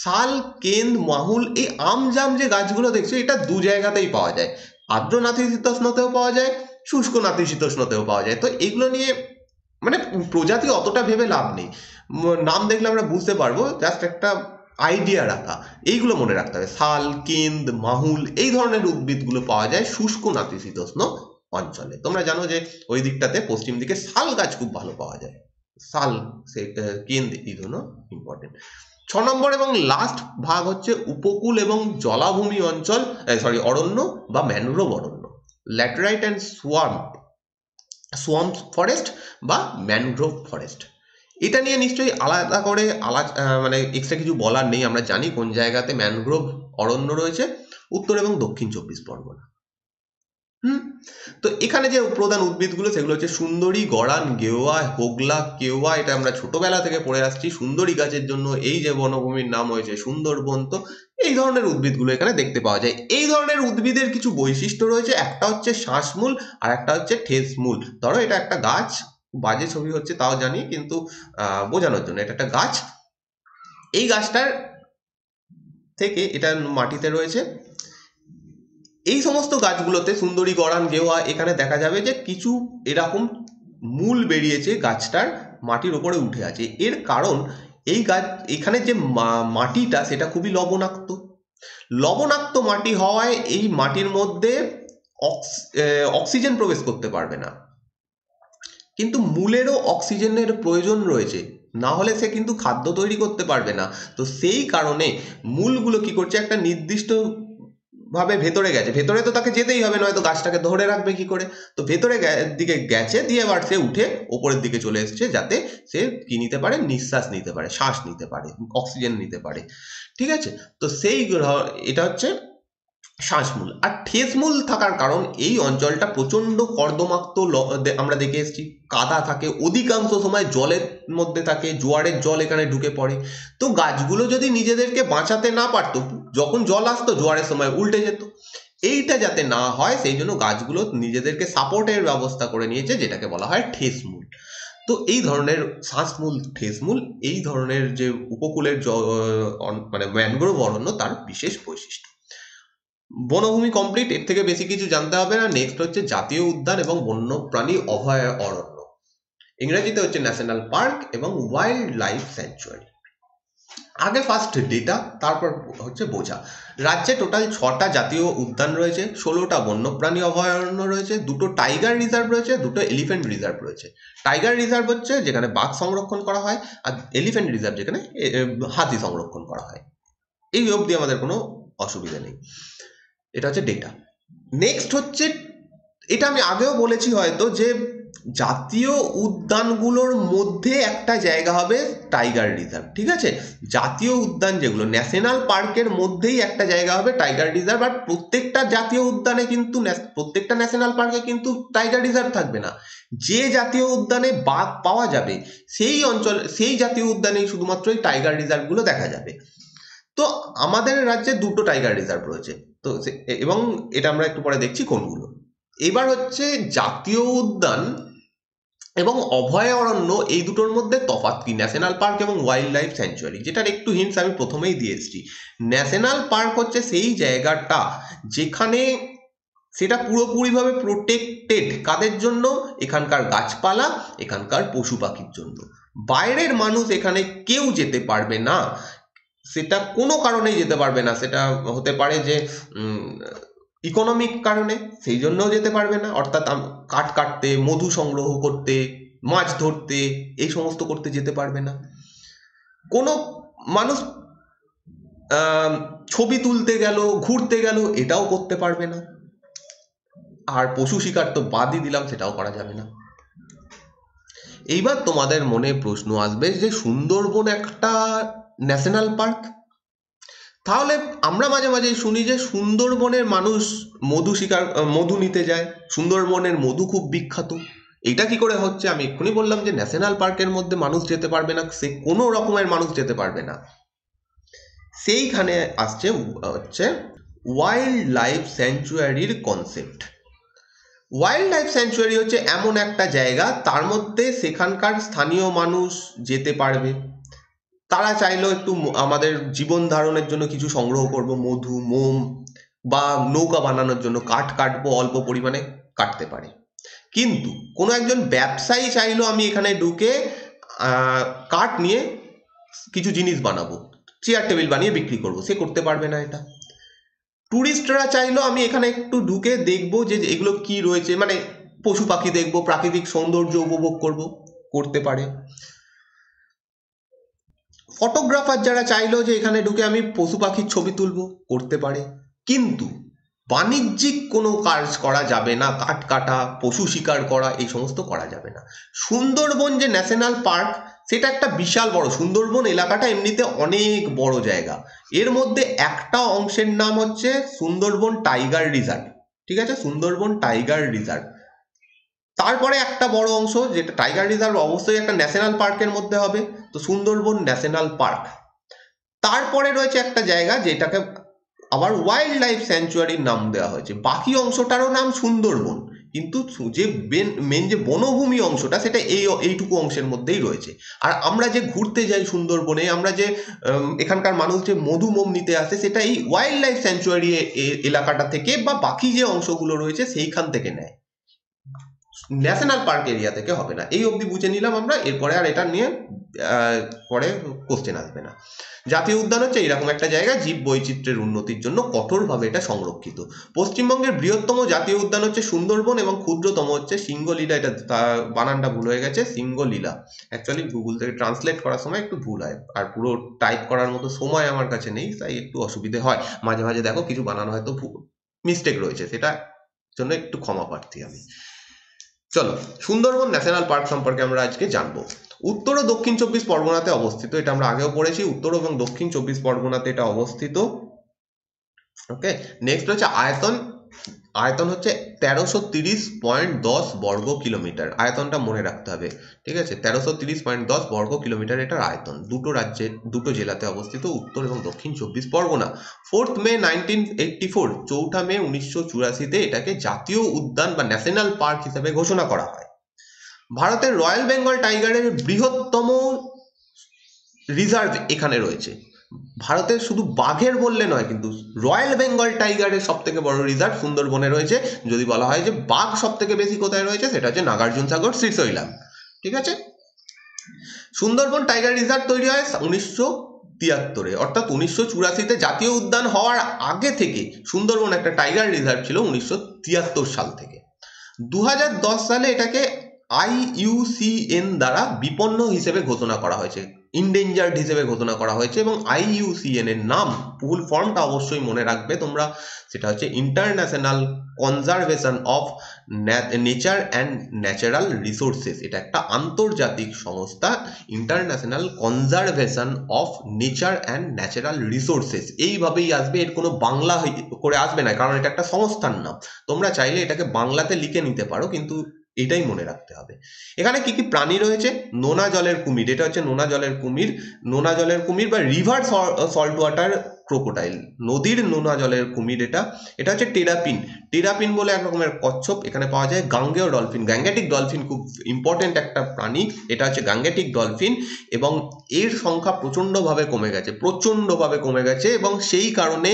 শাল, কেন্দ, মাহুল, এই আমজাম যে গাছগুলো দেখছো, এটা দু জায়গাতেই পাওয়া যায়, আর্দ্র নাতিশীতোষ্ণতেও পাওয়া যায়, শুষ্ক নাতিশীতোষ্ণতেও পাওয়া যায়। তো এগুলো নিয়ে মানে প্রজাতি অতটা ভেবে লাভ নেই, নাম দেখলে আমরা বুঝতে পারবো, জাস্ট একটা আইডিয়া রাখা, এইগুলো মনে রাখতে হবে। শাল, কেন্দ, মাহুল এই ধরনের উদ্ভিদগুলো পাওয়া যায় শুষ্ক নাতিশীতোষ্ণ অঞ্চলে। তোমরা জানো যে ওই দিকটাতে পশ্চিম দিকে শাল গাছ খুব ভালো পাওয়া যায়, শাল, কেন্দ এই জন্য ইম্পর্টেন্ট। 6 নম্বর এবং লাস্ট ভাগ হচ্ছে উপকূল এবং জলাভূমি অঞ্চল, অরণ্য বা mangrove Aranya, laterite and swamp forest বা ম্যানগ্রোভ ফরেস্ট। এটা নিয়ে নিশ্চয়ই আলাদা করে মানে এক্সট্রা কিছু বলার নেই, আমরা জানি কোন জায়গাতে ম্যানগ্রোভ অরণ্য রয়েছে, উত্তর এবং দক্ষিণ 24 পরগনা। তো এখানে যে প্রধান উদ্ভিদগুলো সেগুলো হচ্ছে সুন্দরী, গড়ান, গেওয়া, হোগলা, কেওয়া, এটা আমরা ছোটবেলা থেকে পড়ে আসছি। সুন্দরী গাছের জন্য এই যে বনভূমির নাম হয়েছে সুন্দরবন। তো এই ধরনের উদ্ভিদগুলো এখানে দেখতে পাওয়া যায়। এই ধরনের উদ্ভিদের কিছু বৈশিষ্ট্য রয়েছে, একটা হচ্ছে শ্বাসমূল আর একটা হচ্ছে ঠেসমূল। ধরো এটা একটা গাছ, বাজে ছবি হচ্ছে তাও জানি, কিন্তু বোঝানোর জন্য, এটা একটা গাছ, এই গাছটার থেকে এটা মাটিতে রয়েছে। এই সমস্ত গাছগুলোতে সুন্দরী, গড়ান, গেওয়া, এখানে দেখা যাবে যে কিছু এরকম মূল বেরিয়েছে গাছটার, মাটির ওপরে উঠে আছে। এর কারণ এই গাছ, এখানে যে মাটিটা সেটা খুবই লবণাক্ত মাটি হওয়ায় এই মাটির মধ্যে অক্সিজেন প্রবেশ করতে পারবে না। কিন্তু মূলেরও অক্সিজেনের প্রয়োজন রয়েছে, না হলে সে কিন্তু খাদ্য তৈরি করতে পারবে না। তো সেই কারণে মূলগুলো কি করছে, একটা নির্দিষ্ট ভাবে ভেতরে গেছে, ভেতরে তো তাকে যেতেই হবে, নয়তো গাছটাকে ধরে রাখবে কি করে। তো ভেতরে দিকে গেছে, দিয়ে এবার সে উঠে ওপরের দিকে চলে এসছে, যাতে সে কি নিতে পারে, নিঃশ্বাস নিতে পারে, শ্বাস নিতে পারে, অক্সিজেন নিতে পারে। ঠিক আছে? তো সেই এটা হচ্ছে শ্বাসমূল। আর ঠেসমূল থাকার কারণ এই অঞ্চলটা প্রচন্ড কর্দমাক্ত, আমরা দেখে এসেছি, কাদা থাকে, অধিকাংশ সময় জলের মধ্যে থাকে, জোয়ারের জল এখানে ঢুকে পড়ে। তো গাছগুলো যদি নিজেদেরকে বাঁচাতে না পারতো, যখন জল আসতো জোয়ারের সময় উল্টে যেত। এইটা যাতে না হয় সেই জন্য গাছগুলো নিজেদেরকে সাপোর্টের ব্যবস্থা করে নিয়েছে, যেটাকে বলা হয় ঠেসমূল। তো এই ধরনের শ্বাসমূল, ঠেসমূল, এই ধরনের যে উপকূলের মানে ম্যানগ্রোভ অরণ্য, তার বিশেষ বৈশিষ্ট্য। বনভূমি কমপ্লিট, এর থেকে বেশি কিছু জানতে হবে না। নেক্সট হচ্ছে জাতীয় উদ্যান এবং বন্যপ্রাণী অভয়ারণ্য, ইংরেজিতে হচ্ছে ন্যাশনাল পার্ক এবং ওয়াইল্ড লাইফ স্যাংচুয়ারি। আগে ফার্স্ট ডেটা, তারপর হচ্ছে বোঝা। রাজ্যে টোটাল 6টা জাতীয় উদ্যান রয়েছে, 16টা বন্যপ্রাণী অভয়ারণ্য রয়েছে, 2টো টাইগার রিজার্ভ রয়েছে, 2টো এলিফ্যান্ট রিজার্ভ রয়েছে। টাইগার রিজার্ভ হচ্ছে যেখানে বাঘ সংরক্ষণ করা হয়, আর এলিফ্যান্ট রিজার্ভ যেখানে হাতি সংরক্ষণ করা হয়। এই অবধি আমাদের কোনো অসুবিধা নেই। এটা হচ্ছে ডেটা। নেক্সট হচ্ছে, এটা আমি আগেও বলেছি হয়তো, যে জাতীয় উদ্যানগুলোর মধ্যে একটা জায়গা হবে টাইগার রিজার্ভ। ঠিক আছে? জাতীয় উদ্যান যেগুলো, ন্যাশনাল পার্কের মধ্যেই একটা জায়গা হবে টাইগার রিজার্ভ। আর প্রত্যেকটা জাতীয় উদ্যানে কিন্তু, প্রত্যেকটা ন্যাশনাল পার্কে কিন্তু টাইগার রিজার্ভ থাকবে না। যে জাতীয় উদ্যানে বাঘ পাওয়া যাবে সেই অঞ্চল, সেই জাতীয় উদ্যানেই শুধুমাত্র এই টাইগার রিজার্ভগুলো দেখা যাবে। তো আমাদের রাজ্যে 2টো টাইগার রিজার্ভ রয়েছে। তো এবং এটা আমরা একটু পরে দেখছি কোনগুলো। এবার হচ্ছে জাতীয় উদ্যান এবং অভয়ারণ্য, এই দুটোর মধ্যে তফাৎ কি, ন্যাশনাল পার্ক এবং ওয়াইল্ড লাইফ স্যাংচুয়ারি, যেটার একটু হিন্টস আমি প্রথমেই দিয়ে এসেছি। ন্যাশনাল পার্ক হচ্ছে সেই জায়গাটা যেখানে সেটা পুরোপুরিভাবে প্রোটেক্টেড, কাদের জন্য, এখানকার গাছপালা, এখানকার পশু পাখির জন্য। বাইরের মানুষ এখানে কেউ যেতে পারবে না, সেটা কোনো কারণেই যেতে পারবে না। সেটা হতে পারে যে ইকোনমিক কারণে, সেই জন্যও যেতে পারবে না, অর্থাৎ কাঠ কাটতে, মধু সংগ্রহ করতে, মাছ ধরতে, এই সমস্ত করতে যেতে পারবে না। কোনো মানুষ ছবি তুলতে গেল, ঘুরতে গেল, এটাও করতে পারবে না। আর পশু শিকার তো বাদই দিলাম, সেটাও করা যাবে না। এইবার তোমাদের মনে প্রশ্ন আসবে যে সুন্দরবন একটা ন্যাশনাল পার্ক, তাহলে আমরা মাঝে মাঝে শুনি যে সুন্দরবনের মানুষ মধু শিকার, মধু নিতে যায়, সুন্দরবনের মধু খুব বিখ্যাত। এটা কি করে হচ্ছে? আমি এক্ষুনি বললাম যে ন্যাশনাল পার্কের মধ্যে মানুষ যেতে পারবে না, সে কোনো রকমের মানুষ যেতে পারবে না। সেইখানে আসছে হচ্ছে ওয়াইল্ড লাইফ স্যাংচুয়ারির কনসেপ্ট। ওয়াইল্ড লাইফ স্যাংচুয়ারি হচ্ছে এমন একটা জায়গা, তার মধ্যে সেখানকার স্থানীয় মানুষ যেতে পারবে। তারা চাইলেও একটু আমাদের জীবন ধারণের জন্য কিছু সংগ্রহ করব, মধু, মোম বা নৌকা বানানোর জন্য কাঠ কাটবো, অল্প পরিমাণে কাটতে পারে। কিন্তু কোনো একজন ব্যবসায়ী চাইলেও আমি এখানে ঢুকে কাঠ নিয়ে কিছু জিনিস বানাবো, চেয়ার টেবিল বানিয়ে বিক্রি করব, সে করতে পারবে না এটা। টুরিস্টরা চাইলেও আমি এখানে একটু ঢুকে দেখবো যে এগুলো কি রয়েছে, মানে পশু পাখি দেখবো, প্রাকৃতিক সৌন্দর্য উপভোগ করব, করতে পারে। ফটোগ্রাফার যারা চাইলেও যে এখানে ঢুকে আমি পশু পাখির ছবি তুলবো, করতে পারে। কিন্তু বাণিজ্যিক কোনো কাজ করা যাবে না, কাঠ কাটা, পশু শিকার করা, এই সমস্ত করা যাবে না। সুন্দরবন যে ন্যাশনাল পার্ক, সেটা একটা বিশাল বড়, সুন্দরবন এলাকাটা এমনিতে অনেক বড় জায়গা। এর মধ্যে একটা অংশের নাম হচ্ছে সুন্দরবন টাইগার রিজার্ভ, ঠিক আছে, সুন্দরবন টাইগার রিজার্ভ। তারপরে একটা বড় অংশ যেটা টাইগার রিজার্ভ অবশ্যই একটা ন্যাশনাল পার্কের মধ্যে হবে, তো সুন্দরবন ন্যাশনাল পার্ক। তারপরে রয়েছে একটা জায়গা যেটাকে আবার ওয়াইল্ড লাইফ স্যাংচুয়ারির নাম দেওয়া হয়েছে, বাকি অংশটারও নাম সুন্দরবন, কিন্তু যে মেন যে বনভূমি অংশটা সেটা এইটুকু অংশের মধ্যেই রয়েছে। আর আমরা যে ঘুরতে যাই সুন্দরবনে, আমরা যে এখানকার মানুষ যে মধু মোম নিতে আসে, সেটা এই ওয়াইল্ড লাইফ স্যাংচুয়ারি এলাকাটা থেকে বা বাকি যে অংশগুলো রয়েছে সেইখান থেকে নেয়, ন্যাশনাল পার্ক এরিয়া থেকে হবে না। এই অবধি বুঝে নিলাম আমরা, এরপরে আর এটা নিয়ে পরে কোশ্চেন আসবে না। জাতীয় উদ্যান হচ্ছে এরকম একটা জায়গা, জীব বৈচিত্র্যের উন্নতির জন্য কঠোরভাবে এটা সংরক্ষিত। পশ্চিমবঙ্গের বৃহত্তম জাতীয় উদ্যান হচ্ছে সুন্দরবন এবং ক্ষুদ্রতম হচ্ছে সিংহলীলা। এটা বানানটা ভুল হয়ে গেছে, সিংহলীলা। অ্যাকচুয়ালি গুগল থেকে ট্রান্সলেট করার সময় একটু ভুল হয়, আর পুরো টাইপ করার মতো সময় আমার কাছে নেই, তাই একটু অসুবিধে হয় মাঝে মাঝে। দেখো কিছু বানানো হয়তো মিস্টেক রয়েছে, সেটা জন্য একটু ক্ষমা প্রার্থী আমি। চলো, সুন্দরবন ন্যাশনাল পার্ক সম্পর্কে আমরা আজকে জানবো। উত্তর ও দক্ষিণ 24 পরগনাতে অবস্থিত, এটা আমরা আগেও পড়েছি, উত্তর এবং দক্ষিণ 24 পরগনাতে এটা অবস্থিত। ওকে, নেক্সট হচ্ছে আয়তন। আয়তন হচ্ছে 1330.10 বর্গ কিলোমিটার। আয়তনটা মনে রাখতে হবে, ঠিক আছে, 1330.10 বর্গ কিলোমিটার এটার আয়তন। দুটো রাজ্যে, দুটো জেলাতে অবস্থিত, উত্তর এবং দক্ষিণ 24 পরগনা। 4th মে 1984, 4 মে 1984-তে এটাকে জাতীয় উদ্যান বা ন্যাশনাল পার্ক হিসেবে ঘোষণা করা হয়। ভারতের রয়্যাল বেঙ্গল টাইগারের বৃহত্তম রিজার্ভ এখানে রয়েছে। ভারতের শুধু বাঘের বললে নয়, কিন্তু রয়্যাল বেঙ্গল টাইগারের সব থেকে বড় রিজার্ভ সুন্দরবনে রয়েছে। যদি বলা হয় যে বাঘ সব থেকে বেশি কোথায় রয়েছে, সেটা হচ্ছে নাগার্জুন সাগর, শ্রীশৈলাম, ঠিক আছে। সুন্দরবন টাইগার রিজার্ভ তৈরি হয় 1973-এ, অর্থাৎ 1984-তে জাতীয় উদ্যান হওয়ার আগে থেকে সুন্দরবন একটা টাইগার রিজার্ভ ছিল 1973 সাল থেকে। 2010 সালে এটাকে IUCN দ্বারা বিপন্ন হিসেবে ঘোষণা করা হয়েছে, ইনডেঞ্জার্ড হিসেবে ঘোষণা করা হয়েছে। এবং IUCN এর নাম, ফুল ফর্মটা অবশ্যই মনে রাখবে তোমরা, সেটা হচ্ছে international conservation of nature and natural resources. এটা একটা আন্তর্জাতিক সংস্থা, international conservation of nature and natural resources, এইভাবেই আসবে, এর কোনো বাংলা করে আসবে না, কারণ এটা একটা সংস্থার নাম। তোমরা চাইলে এটাকে বাংলাতে লিখে নিতে পারো, কিন্তু এটাই মনে রাখতে হবে। এখানে কি কি প্রাণী রয়েছে? নোনা জলের কুমির, এটা হচ্ছে নোনা জলের কুমির। নোনা জলের কুমির বা রিভার সল্ট ওয়াটার ক্রোকোডাইল, নদীর নোনা জলের কুমির। এটা হচ্ছে টেরাপিন। টেরাপিন বলে এক রকমের কচ্ছপ এখানে পাওয়া যায়। গাঙ্গেয় ডলফিন, গ্যাঙ্গেটিক ডলফিন খুব ইম্পর্টেন্ট একটা প্রাণী, এটা হচ্ছে গ্যাঙ্গেটিক ডলফিন। এবং এর সংখ্যা প্রচণ্ডভাবে কমে গেছে, এবং সেই কারণে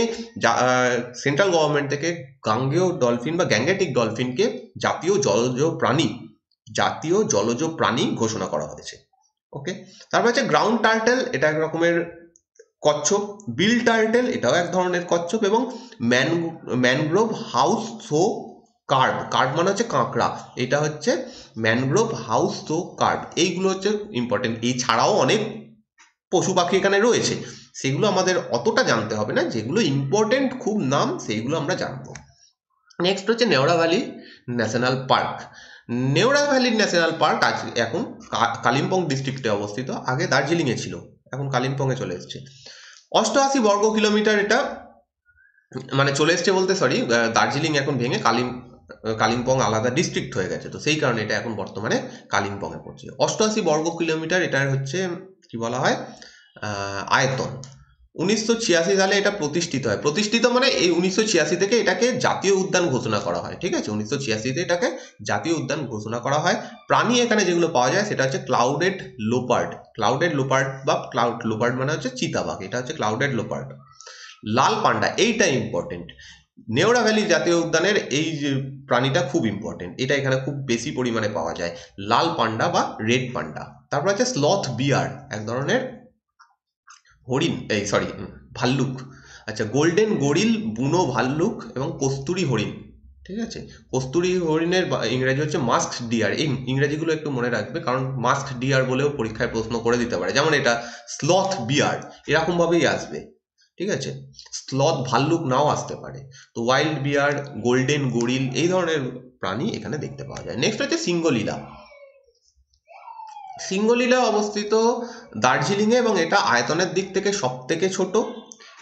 সেন্ট্রাল গভর্নমেন্ট থেকে গাঙ্গেয় ডলফিন বা গ্যাঙ্গেটিক ডলফিনকে জাতীয় জলজ প্রাণী ঘোষণা করা হয়েছে। ওকে, তারপর হচ্ছে গ্রাউন্ড টার্টেল, এটা এক রকমের কচ্ছপ। বিল টার্টেল, এটাও এক ধরনের কচ্ছপ। এবং ম্যানগ্রোভ হাউস থ্রো কার্ভ, কার্ভ মানে হচ্ছে কাঁকড়া, এটা হচ্ছে ম্যানগ্রোভ হাউস থ্রো কার্ভ। এইগুলো হচ্ছে ইম্পর্টেন্ট। এছাড়াও অনেক পশু পাখি এখানে রয়েছে, সেগুলো আমাদের অতটা জানতে হবে না, যেগুলো ইম্পর্টেন্ট খুব নাম সেইগুলো আমরা জানবো। নেক্সট হচ্ছে Neora valley national park. Neora valley national park আজ এখন কালিম্পং ডিস্ট্রিক্টে অবস্থিত, আগে দার্জিলিংয়ে ছিল, এখন কালিম্পংয়ে চলে এসছে। 88 বর্গ কিলোমিটার এটা, মানে চলে এসছে বলতে সরি, দার্জিলিং এখন ভেঙে কালিম্পং আলাদা ডিস্ট্রিক্ট হয়ে গেছে, তো সেই কারণে এটা এখন বর্তমানে কালিম্পংয়ে পড়ছে। 88 বর্গ কিলোমিটার এটার হচ্ছে কি বলা হয় আয়তন। 1986 সালে এটা প্রতিষ্ঠিত হয়, প্রতিষ্ঠিত মানে এই 1986 থেকে এটাকে জাতীয় উদ্যান ঘোষণা করা হয়, ঠিক আছে, 1986 এটাকে জাতীয় উদ্যান ঘোষণা করা হয়। প্রাণী এখানে যেগুলো পাওয়া যায় সেটা হচ্ছে ক্লাউডেড লোপার্ড বা ক্লাউড লোপার্ড মানে হচ্ছে চিতাবাঘ, এটা হচ্ছে ক্লাউডেড লোপার্ড। লাল পান্ডা, এইটা ইম্পর্টেন্ট, নেওড়া ভ্যালি জাতীয় উদ্যানের এই যে প্রাণীটা খুব ইম্পর্টেন্ট, এটা এখানে খুব বেশি পরিমাণে পাওয়া যায়, লাল পান্ডা বা রেড পান্ডা। তারপর আছে স্লথ বিয়ার, এক ধরনের হরিণ, ভাল্লুক। আচ্ছা, গোল্ডেন গরিল, বুনো ভাল্লুক এবং কস্তুরী হরিণ, ঠিক আছে। কস্তুরী হরিণের ইংরেজি হচ্ছে মাস্ক ডিয়ার, এই ইংরেজিগুলো একটু মনে রাখবে, কারণ মাস্ক ডিয়ার বলেও পরীক্ষায় প্রশ্ন করে দিতে পারে, যেমন এটা স্লথ বিয়ার এরকম ভাবেই আসবে, ঠিক আছে। স্লথ ভাল্লুক নাও আসতে পারে। তো ওয়াইল্ড বিয়ার, গোল্ডেন গরিল এই ধরনের প্রাণী এখানে দেখতে পাওয়া যায়। নেক্সট হচ্ছে সিঙ্গলীলা। সিঙ্গলীলা অবস্থিত দার্জিলিংয়ে এবং এটা আয়তনের দিক থেকে সব থেকে ছোট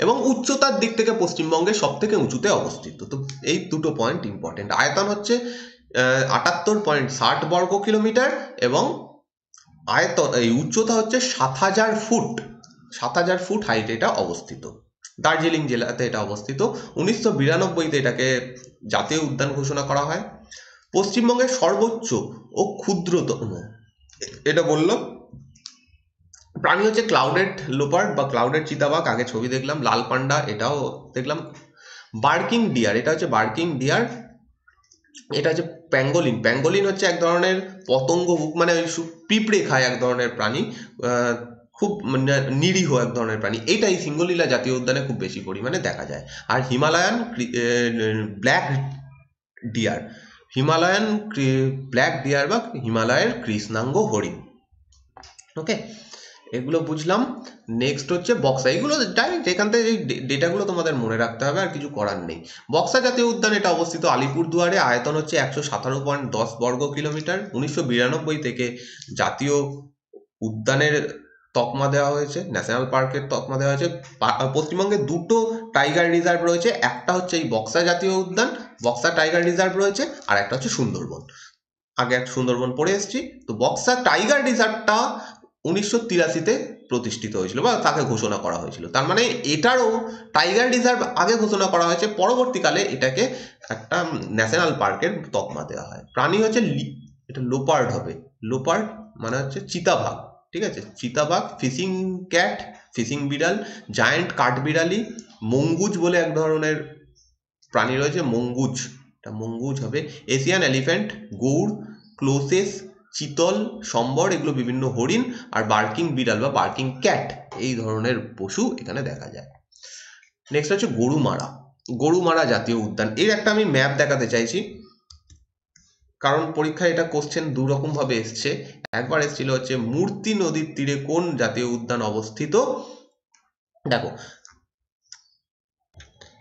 এবং উচ্চতার দিক থেকে পশ্চিমবঙ্গের সব থেকে উঁচুতে অবস্থিত। তো এই দুটো পয়েন্ট ইম্পর্টেন্ট। আয়তন হচ্ছে 78.60 বর্গ কিলোমিটার এবং এই উচ্চতা হচ্ছে 7000 ফুট, 7000 ফুট হাইটে এটা অবস্থিত। দার্জিলিং জেলাতে এটা অবস্থিত। 1992-তে এটাকে জাতীয় উদ্যান ঘোষণা করা হয়। পশ্চিমবঙ্গের সর্বোচ্চ ও ক্ষুদ্রতম এটা বলল প্রাণী হচ্ছে ক্লাউডেড লোপার্ড বা ক্লাউডেড চিতাবাঘ, আগে ছবি দেখলাম। লাল পান্ডা এটাও দেখলাম। বার্কিং ডিয়ার, এটা হচ্ছে বার্কিং ডিয়ার, এটা হচ্ছে প্যাঙ্গোলিন হচ্ছে এক ধরনের পতঙ্গ, মানে ওই পিঁপড়ে খায় এক ধরনের প্রাণী, খুব নিরীহ এক ধরনের প্রাণী, এইটাই সিঙ্গলীলা জাতীয় উদ্যানে খুব বেশি পরিমাণে দেখা যায়। আর Himalayan black deer, black deer বা হিমালয়ের কৃষ্ণাঙ্গ হরিণ। ওকে, এগুলো বুঝলাম। নেক্সট হচ্ছে বক্সা, এগুলো ডাইরেক্ট এখান থেকে এই ডেটাগুলো তোমাদের মনে রাখতে হবে, আর কিছু করার নেই। বক্সা জাতীয় উদ্যান এটা অবস্থিত আলিপুরদুয়ারে, আয়তন হচ্ছে 117.10 বর্গ কিলোমিটার। 1992 থেকে জাতীয় উদ্যানের তকমা দেওয়া হয়েছে, ন্যাশনাল পার্কের তকমা দেওয়া হয়েছে। পশ্চিমবঙ্গে দুটো টাইগার রিজার্ভ রয়েছে, একটা হচ্ছে এই বক্সা জাতীয় উদ্যান, বক্সা টাইগার রিজার্ভ রয়েছে, আর একটা হচ্ছে সুন্দরবন। আগে একটা সুন্দরবন পড়ে এসেছি। তো বক্সা টাইগার রিজার্ভটা 1983-তে প্রতিষ্ঠিত হয়েছিল বা তাকে ঘোষণা করা হয়েছিল, তার মানে এটারও টাইগার রিজার্ভ আগে ঘোষণা করা হয়েছে, পরবর্তীকালে এটাকে একটা ন্যাশনাল পার্কের তকমা দেওয়া হয়। প্রাণী হচ্ছে এটা লোপার্ড হবে, লোপার্ড মানে হচ্ছে চিতাবাঘ, ঠিক আছে, চিতাবাঘ। ফিশিং ক্যাট, ফিশিং বিড়াল, জায়ান্ট কাঠবিড়ালি, মঙ্গুজ বলে এক ধরনের প্রাণী রয়েছে, মঙ্গুজ হবে। এশিয়ান এলিফ্যান্ট, গৌড়, ক্লোসেস, চিতল, সম্বর, এগুলো বিভিন্ন হরিণ। আর বার্কিং বিড়াল বা বার্কিং ক্যাট এই ধরনের পশু এখানে দেখা যায়। নেক্সট হচ্ছে গরুমারা জাতীয় উদ্যান। এর একটা আমি ম্যাপ দেখাতে চাইছি, কারণ পরীক্ষায় এটা কোশ্চেন দু রকম ভাবে এসছে। একবার এসেছিল হচ্ছে মূর্তি নদীর তীরে কোন জাতীয় উদ্যান অবস্থিত। দেখো,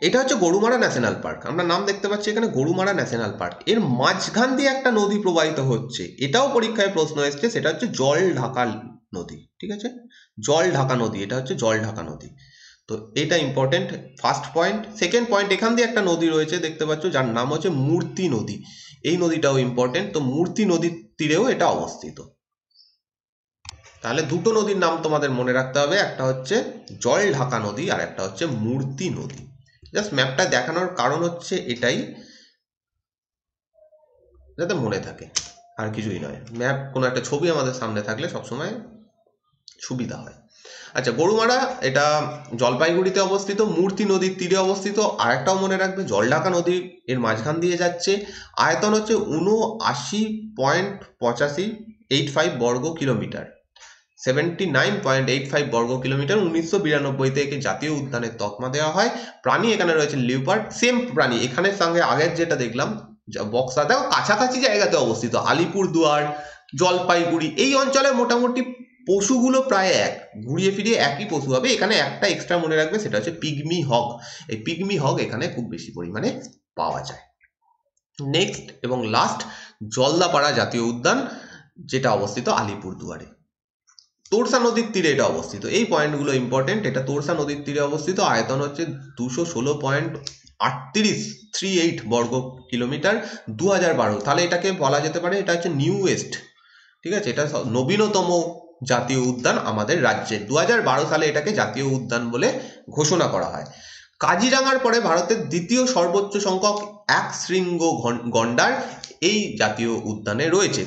এটা হচ্ছে গরুমারা ন্যাশনাল পার্ক, আমরা নাম দেখতে পাচ্ছি এখানে গরুমারা ন্যাশনাল পার্ক। এর মাঝখান দিয়ে একটা নদী প্রবাহিত হচ্ছে, এটাও পরীক্ষায় প্রশ্ন এসছে, সেটা হচ্ছে জল ঢাকা নদী, ঠিক আছে, জল ঢাকা নদী, এটা হচ্ছে জল ঢাকা নদী। তো এটা important, first point. Second point, এখান দিয়ে একটা নদী রয়েছে দেখতে পাচ্ছ, যার নাম হচ্ছে মূর্তি নদী, এই নদীটাও ইম্পর্টেন্ট। তো মূর্তি নদীর তীরেও এটা অবস্থিত। তাহলে দুটো নদীর নাম তোমাদের মনে রাখতে হবে, একটা হচ্ছে জল ঢাকা নদী আর একটা হচ্ছে মূর্তি নদী। জাস্ট ম্যাপটা দেখানোর কারণ হচ্ছে এটাই, যাতে মনে থাকে, আর কিছুই নয়। ম্যাপ কোনো একটা ছবি আমাদের সামনে থাকলে সবসময় সুবিধা হয়। আচ্ছা, গরুমারা এটা জলপাইগুড়িতে অবস্থিত, মূর্তি নদীর তীরে অবস্থিত। আর একটাও মনে রাখবে, জলঢাকা নদী এর মাঝখান দিয়ে যাচ্ছে। আয়তন হচ্ছে 79.85 বর্গ কিলোমিটার, 79.85 বর্গ কিলোমিটার। 1992 থেকে জাতীয় উদ্যানের তকমা দেওয়া হয়। প্রাণী এখানে রয়েছে লিওপার্ড, সেম প্রাণী এখানের সঙ্গে আগের যেটা দেখলাম বক্সাতেও কাছাকাছি জায়গাতে অবস্থিত। আলিপুরদুয়ার, জলপাইগুড়ি এই অঞ্চলে মোটামুটি পশুগুলো প্রায় এক, ঘুরিয়ে ফিরিয়ে একই পশু হবে। এখানে একটা এক্সট্রা মনে রাখবে, সেটা হচ্ছে পিগমি হগ। এই পিগমি হগ এখানে খুব বেশি পরিমাণে পাওয়া যায়। নেক্সট এবং লাস্ট, জলদাপাড়া জাতীয় উদ্যান, যেটা অবস্থিত আলিপুরদুয়ারে। তোরসা নদীর তীরে এটা অবস্থিত। এই পয়েন্টগুলো ইম্পর্টেন্ট। এটা তোরসা নদীর তীরে অবস্থিত। আয়তন হচ্ছে 216.38 বর্গ কিলোমিটার, 2012। তাহলে এটাকে বলা যেতে পারে এটা হচ্ছে নিউয়েস্ট, ঠিক আছে, এটা নবীনতম জাতীয় উদ্যান আমাদের রাজ্যের। 2012 সালে এটাকে জাতীয় উদ্যান বলে ঘোষণা করা হয়। কাজিরাঙার পরে ভারতের দ্বিতীয় সর্বোচ্চ সংখ্যক এক শৃঙ্গ গন্ডার এই জাতীয় উদ্যানে রয়েছে।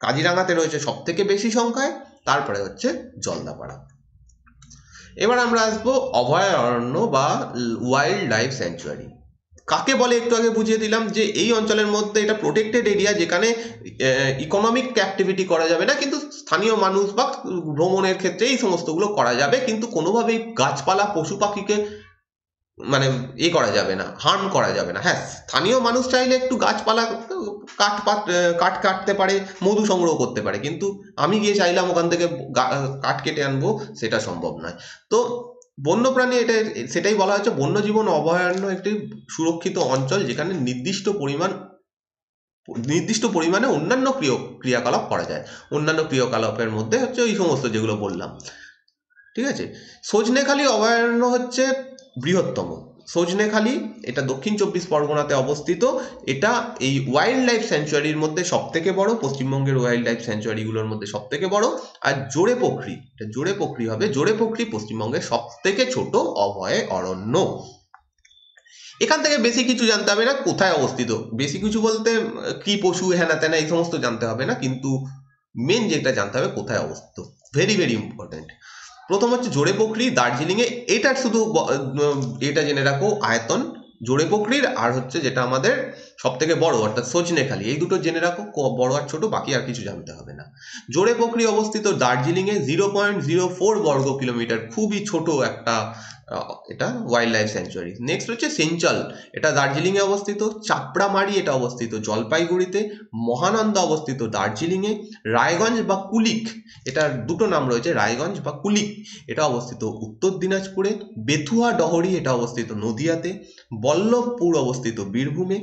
কাজিরাঙাতে রয়েছে সব থেকে বেশি সংখ্যায়, তারপরে হচ্ছে জলদাপাড়া। এবার আমরা আসবো অভয়ারণ্য বা ওয়াইল্ড লাইফ স্যাংচুয়ারি। কাকে বলে একটু আগে বুঝিয়ে দিলাম, যে এই অঞ্চলের মধ্যে এটা প্রোটেক্টেড এরিয়া, যেখানে ইকোনমিক অ্যাক্টিভিটি করা যাবে না, কিন্তু স্থানীয় মানুষ বা ভ্রমণের ক্ষেত্রে এই সমস্তগুলো করা যাবে, কিন্তু কোনোভাবেই গাছপালা পশু পাখিকে মানে করা যাবে না, হার্ম করা যাবে না। হ্যাঁ, স্থানীয় মানুষ চাইলে একটু গাছপালা কাঠ কাটতে পারে, মধু সংগ্রহ করতে পারে, কিন্তু আমি গিয়ে চাইলাম ওখান থেকে কাঠ কেটে আনবো, সেটা সম্ভব নয়। তো বন্যপ্রাণী, এটা সেটাই বলা হচ্ছে বন্যজীবন অভয়ারণ্য একটি সুরক্ষিত অঞ্চল, যেখানে নির্দিষ্ট পরিমাণে অন্যান্য ক্রিয়াকলাপ করা যায়। অন্যান্য ক্রিয়াকলাপের মধ্যে হচ্ছে ওই সমস্ত যেগুলো বললাম, ঠিক আছে। সজনেখালি অভয়ারণ্য হচ্ছে বৃহত্তম। সজনেখালি, এটা দক্ষিণ 24 পরগনাতে অবস্থিত। এটা এই ওয়াইল্ড লাইফ স্যাংচুয়ারির মধ্যে সব থেকে বড়, পশ্চিমবঙ্গের ওয়াইল্ড লাইফ স্যাংচুয়ারিগুলোর মধ্যে সব থেকে বড়। আর জোড়েপোখরি, এটা জোড়েপোখরি হবে, জোড়েপোখরি পশ্চিমবঙ্গের সব থেকে ছোট অভয়ারণ্য। এখান থেকে বেশি কিছু জানতে হবে না, কোথায় অবস্থিত, বেশি কিছু বলতে কি পশু হেনা তেনা এই সমস্ত জানতে হবে না, কিন্তু মেন যেটা জানতে হবে কোথায় অবস্থিত, ভেরি ভেরি ইম্পর্টেন্ট। প্রথম হচ্ছে জোড়েপোখরি, দার্জিলিংয়ে। এটার শুধু এটা জেনে রাখো, আয়তন জোড়েপোখরির আর হচ্ছে যেটা আমাদের সব থেকে বড় অর্থাৎ সজনেখালি, এই দুটো জেনে রাখো, বড় আর ছোট, বাকি আর কিছু জানতে হবে না। জোড়েপোখরি অবস্থিত দার্জিলিংয়ে, 0.04 বর্গ কিলোমিটার, খুবই ছোট একটা এটা ওয়াইল্ড লাইফ স্যাংচুয়ারি। নেক্সট হচ্ছে সেঞ্চল, এটা দার্জিলিংয়ে অবস্থিত। চাপড়ামারি, এটা অবস্থিত জলপাইগুড়িতে। মহানন্দা অবস্থিত দার্জিলিংয়ে। রায়গঞ্জ বা কুলিক, এটার দুটো নাম রয়েছে, রায়গঞ্জ বা কুলিক, এটা অবস্থিত উত্তর দিনাজপুরে। বেথুয়া ডহরি, এটা অবস্থিত নদিয়াতে। বল্লভপুর অবস্থিত বীরভূমে।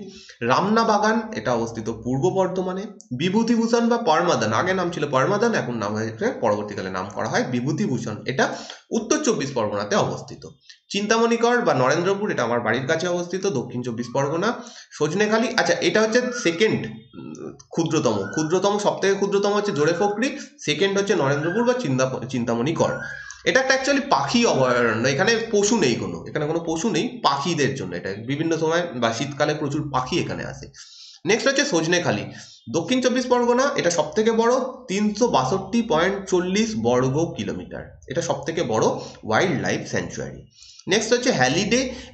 রামনাবাগান, এটা অবস্থিত পূর্ব বর্ধমানে। বিভূতিভূষণ বা পরমাদান, আগে নাম ছিল পরমাদান, এখন নাম হয়েছে, পরবর্তীকালে নাম করা হয় বিভূতিভূষণ, এটা উত্তর 24 পরগনাতে অবস্থিত। চিন্তামণিকর বা নরেন্দ্রপুর, এটা আমার বাড়ির কাছে অবস্থিত, দক্ষিণ 24 পরগনা। সজনেখালি, আচ্ছা এটা হচ্ছে সেকেন্ড ক্ষুদ্রতম, সব থেকে ক্ষুদ্রতম হচ্ছে জোড়েপোখরি, সেকেন্ড হচ্ছে নরেন্দ্রপুর বা চিন্তামণিকর। এটা একটা অ্যাকচুয়ালি পাখি অভয়ারণ্য, এখানে পশু নেই, এখানে কোনো পশু নেই, পাখিদের জন্য এটা। বিভিন্ন সময় বা শীতকালে প্রচুর পাখি এখানে আসে। নেক্সট হচ্ছে সজনেখালি, দক্ষিণ 24 পরগনা, এটা সব থেকে বড়, 362.40 বর্গ কিলোমিটার, এটা সব থেকে বড় ওয়াইল্ড লাইফ স্যাংচুয়ারি। নেক্সট হচ্ছে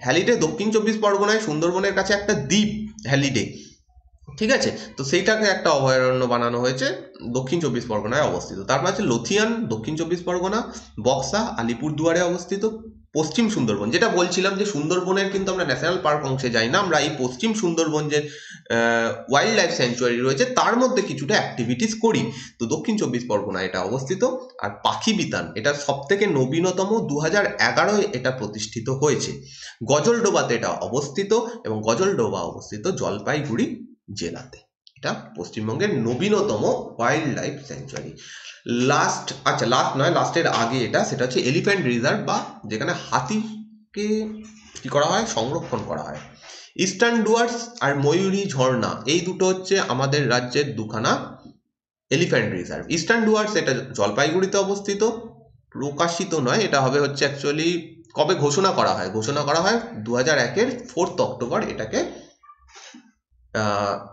হ্যালিডে দক্ষিণ 24 পরগনায় সুন্দরবনের কাছে একটা দ্বীপ, হ্যালিডে, ঠিক আছে। তো সেইটাকে একটা অভয়ারণ্য বানানো হয়েছে, দক্ষিণ 24 পরগনায় অবস্থিত। তারপর আছে লথিয়ান, দক্ষিণ 24 পরগনা। বক্সা আলিপুরদুয়ারে অবস্থিত। পশ্চিম সুন্দরবন, যেটা বলছিলাম যে সুন্দরবনের কিন্তু আমরা ন্যাশনাল পার্ক অংশে যাই না, আমরা এই পশ্চিম সুন্দরবন যে ওয়াইল্ড লাইফ স্যাংচুয়ারি রয়েছে তার মধ্যে কিছুটা অ্যাক্টিভিটিস করি। তো দক্ষিণ 24 পরগনায় এটা অবস্থিত। আর পাখি বিতান, এটা সব থেকে নবীনতম, 2011 এটা প্রতিষ্ঠিত হয়েছে। গজলডোবাতে এটা অবস্থিত, এবং গজলডোবা অবস্থিত জলপাইগুড়ি জেলাতে। এটা পশ্চিমবঙ্গের নবীনতম ওয়াইল্ড লাইফ স্যাংচুয়ারি। লাস্ট নয়, লাস্টের আগে এটা, সেটা হচ্ছে এলিফ্যান্ট রিজার্ভ, বা যেখানে হাতিকে কি করা হয়, সংরক্ষণ করা হয়। ইস্টার্ন ডুয়ার্স আর ময়ূরী ঝর্ণা, এই দুটো হচ্ছে আমাদের রাজ্যের দুখানা এলিফ্যান্ট রিজার্ভ। ইস্টার্ন ডুয়ার্স, এটা জলপাইগুড়িতে অবস্থিত, প্রকাশিত নয়, এটা হবে হচ্ছে অ্যাকচুয়ালি কবে ঘোষণা করা হয় 2001-এর 4 অক্টোবর এটাকে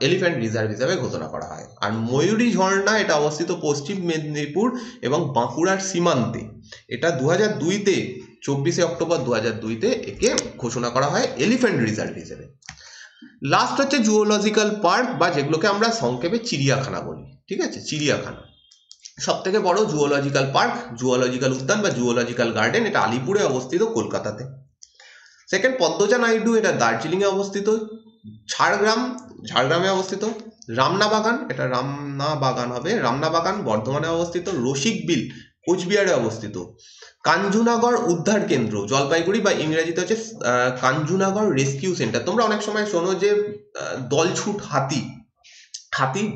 এলিফ্যান্ট রিজার্ভ হিসাবে ঘোষণা করা হয়। আর ময়ূরী ঝর্ণা, এটা অবস্থিত পশ্চিম মেদিনীপুর এবং বাঁকুড়ার সীমান্তে। এটা 2002-তে 24 অক্টোবর 2002-তে একে ঘোষণা করা হয় এলিফ্যান্ট রিজার্ভ হিসেবে। লাস্ট হচ্ছে জুওলজিক্যাল পার্ক, বা যেগুলোকে আমরা সংক্ষেপে চিড়িয়াখানা বলি, ঠিক আছে, চিড়িয়াখানা। সব থেকে বড় জুওলজিক্যাল পার্ক, জুওলজিক্যাল উদ্যান বা জুওলজিক্যাল গার্ডেন, এটা আলিপুরে অবস্থিত, কলকাতাতে। সেকেন্ড পদ্মজা নাইডু, এটা দার্জিলিংয়ে অবস্থিত। ঝাড়গ্রামে অবস্থিত। রামনাবাগান, এটা রামনাবাগান হবে, রামনাবাগান বর্ধমানে অবস্থিত। রসিকবিল কোচবিহারে অবস্থিত। কাঞ্জুনাগড় উদ্ধার কেন্দ্র জলপাইগুড়ি, বা ইংরেজিতে হচ্ছে কাঞ্জুনাগড় রেস্কিউ সেন্টার। তোমরা অনেক সময় শোনো যে দলছুট হাতি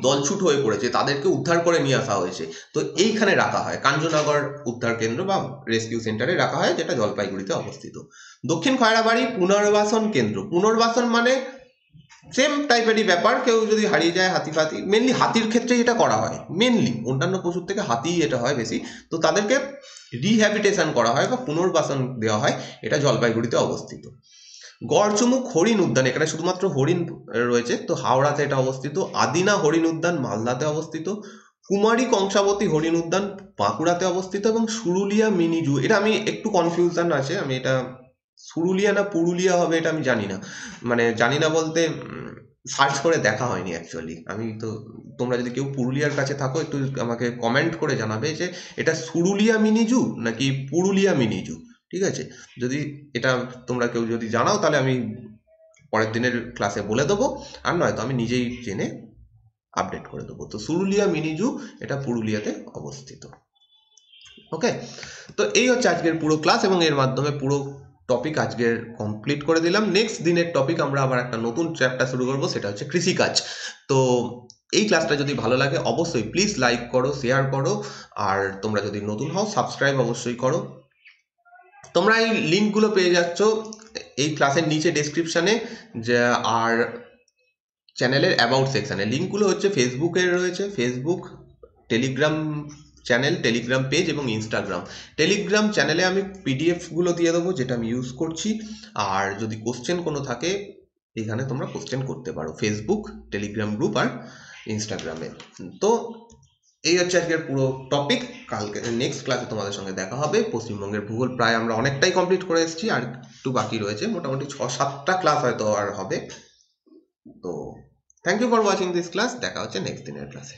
দলছুট হয়ে পড়েছে, তাদেরকে উদ্ধার করে নিয়ে আসা হয়েছে, তো এইখানে রাখা হয়, কাঞ্জনগর উদ্ধার কেন্দ্র বা রেস্কিউ সেন্টারে রাখা হয়, যেটা জলপাইগুড়িতে অবস্থিত। দক্ষিণ খয়রাবাড়ি পুনর্বাসন কেন্দ্র। পুনর্বাসন মানে সেম টাইপেরই ব্যাপার, কেউ যদি হারিয়ে যায়, হাতি ফাতি, মেনলি হাতির ক্ষেত্রে এটা করা হয়, মেনলি অন্যান্য পশুর থেকে হাতি এটা হয় বেশি, তো তাদেরকে রিহ্যাবিটেশন করা হয় বা পুনর্বাসন দেওয়া হয়, এটা জলপাইগুড়িতে অবস্থিত। গড়চুমুক হরিণ উদ্যান, এখানে শুধুমাত্র হরিণ রয়েছে, তো হাওড়াতে এটা অবস্থিত। আদিনা হরিণ উদ্যান মালদাতে অবস্থিত। কুমারী কংসাবতী হরিণ উদ্যান বাঁকুড়াতে অবস্থিত। এবং সুরুলিয়া মিনি জু, এটা আমি একটু কনফিউশন আছে, আমি এটা সুরুলিয়া না পুরুলিয়া হবে এটা আমি জানি না, মানে জানি না বলতে সার্চ করে দেখা হয়নি অ্যাকচুয়ালি। আমি তো, তোমরা যদি কেউ পুরুলিয়ার কাছে থাকো একটু আমাকে কমেন্ট করে জানাবে যে এটা সুরুলিয়া মিনি জু নাকি পুরুলিয়া মিনি জু, ঠিক আছে? যদি এটা তোমরা কেউ যদি জানাও তাহলে আমি পরের দিনের ক্লাসে বলে দেবো, আর নয়তো আমি নিজেই জেনে আপডেট করে দেবো। তো সুরুলিয়া মিনি জু এটা পুরুলিয়াতে অবস্থিত। ওকে, তো এই হচ্ছে আজকের পুরো ক্লাস, এবং এর মাধ্যমে পুরো টপিক আজকের কমপ্লিট করে দিলাম। নেক্সট দিনের টপিক আমরা আবার একটা নতুন চ্যাপ্টার শুরু করবো, সেটা হচ্ছে কৃষিকাজ। তো এই ক্লাসটা যদি ভালো লাগে অবশ্যই প্লিজ লাইক করো, শেয়ার করো, আর তোমরা যদি নতুন হও সাবস্ক্রাইব অবশ্যই করো। তোমরা এই লিঙ্কগুলো পেয়ে যাচ্ছ এই ক্লাসের নিচে ডেসক্রিপশানে, যে আর চ্যানেলের অ্যাবাউট সেকশানে। লিঙ্কগুলো হচ্ছে ফেসবুকের রয়েছে, Facebook, Telegram channel, Telegram page এবং ইনস্টাগ্রাম। টেলিগ্রাম চ্যানেলে আমি পিডিএফগুলো দিয়ে দেবো যেটা আমি ইউজ করছি, আর যদি কোশ্চেন কোনো থাকে এখানে তোমরা কোশ্চেন করতে পারো, ফেসবুক, টেলিগ্রাম গ্রুপ আর ইনস্টাগ্রামে। তো এই হচ্ছে আজকের পুরো টপিক। কালকে নেক্সট ক্লাসে তোমাদের সঙ্গে দেখা হবে। পশ্চিমবঙ্গের ভূগোল প্রায় আমরা অনেকটাই কমপ্লিট করে এসেছি, আর একটু বাকি রয়েছে, মোটামুটি 6-7টা ক্লাস হয়তো আর হবে। তো thank you for watching this class, দেখা হচ্ছে নেক্সট দিনের ক্লাসে।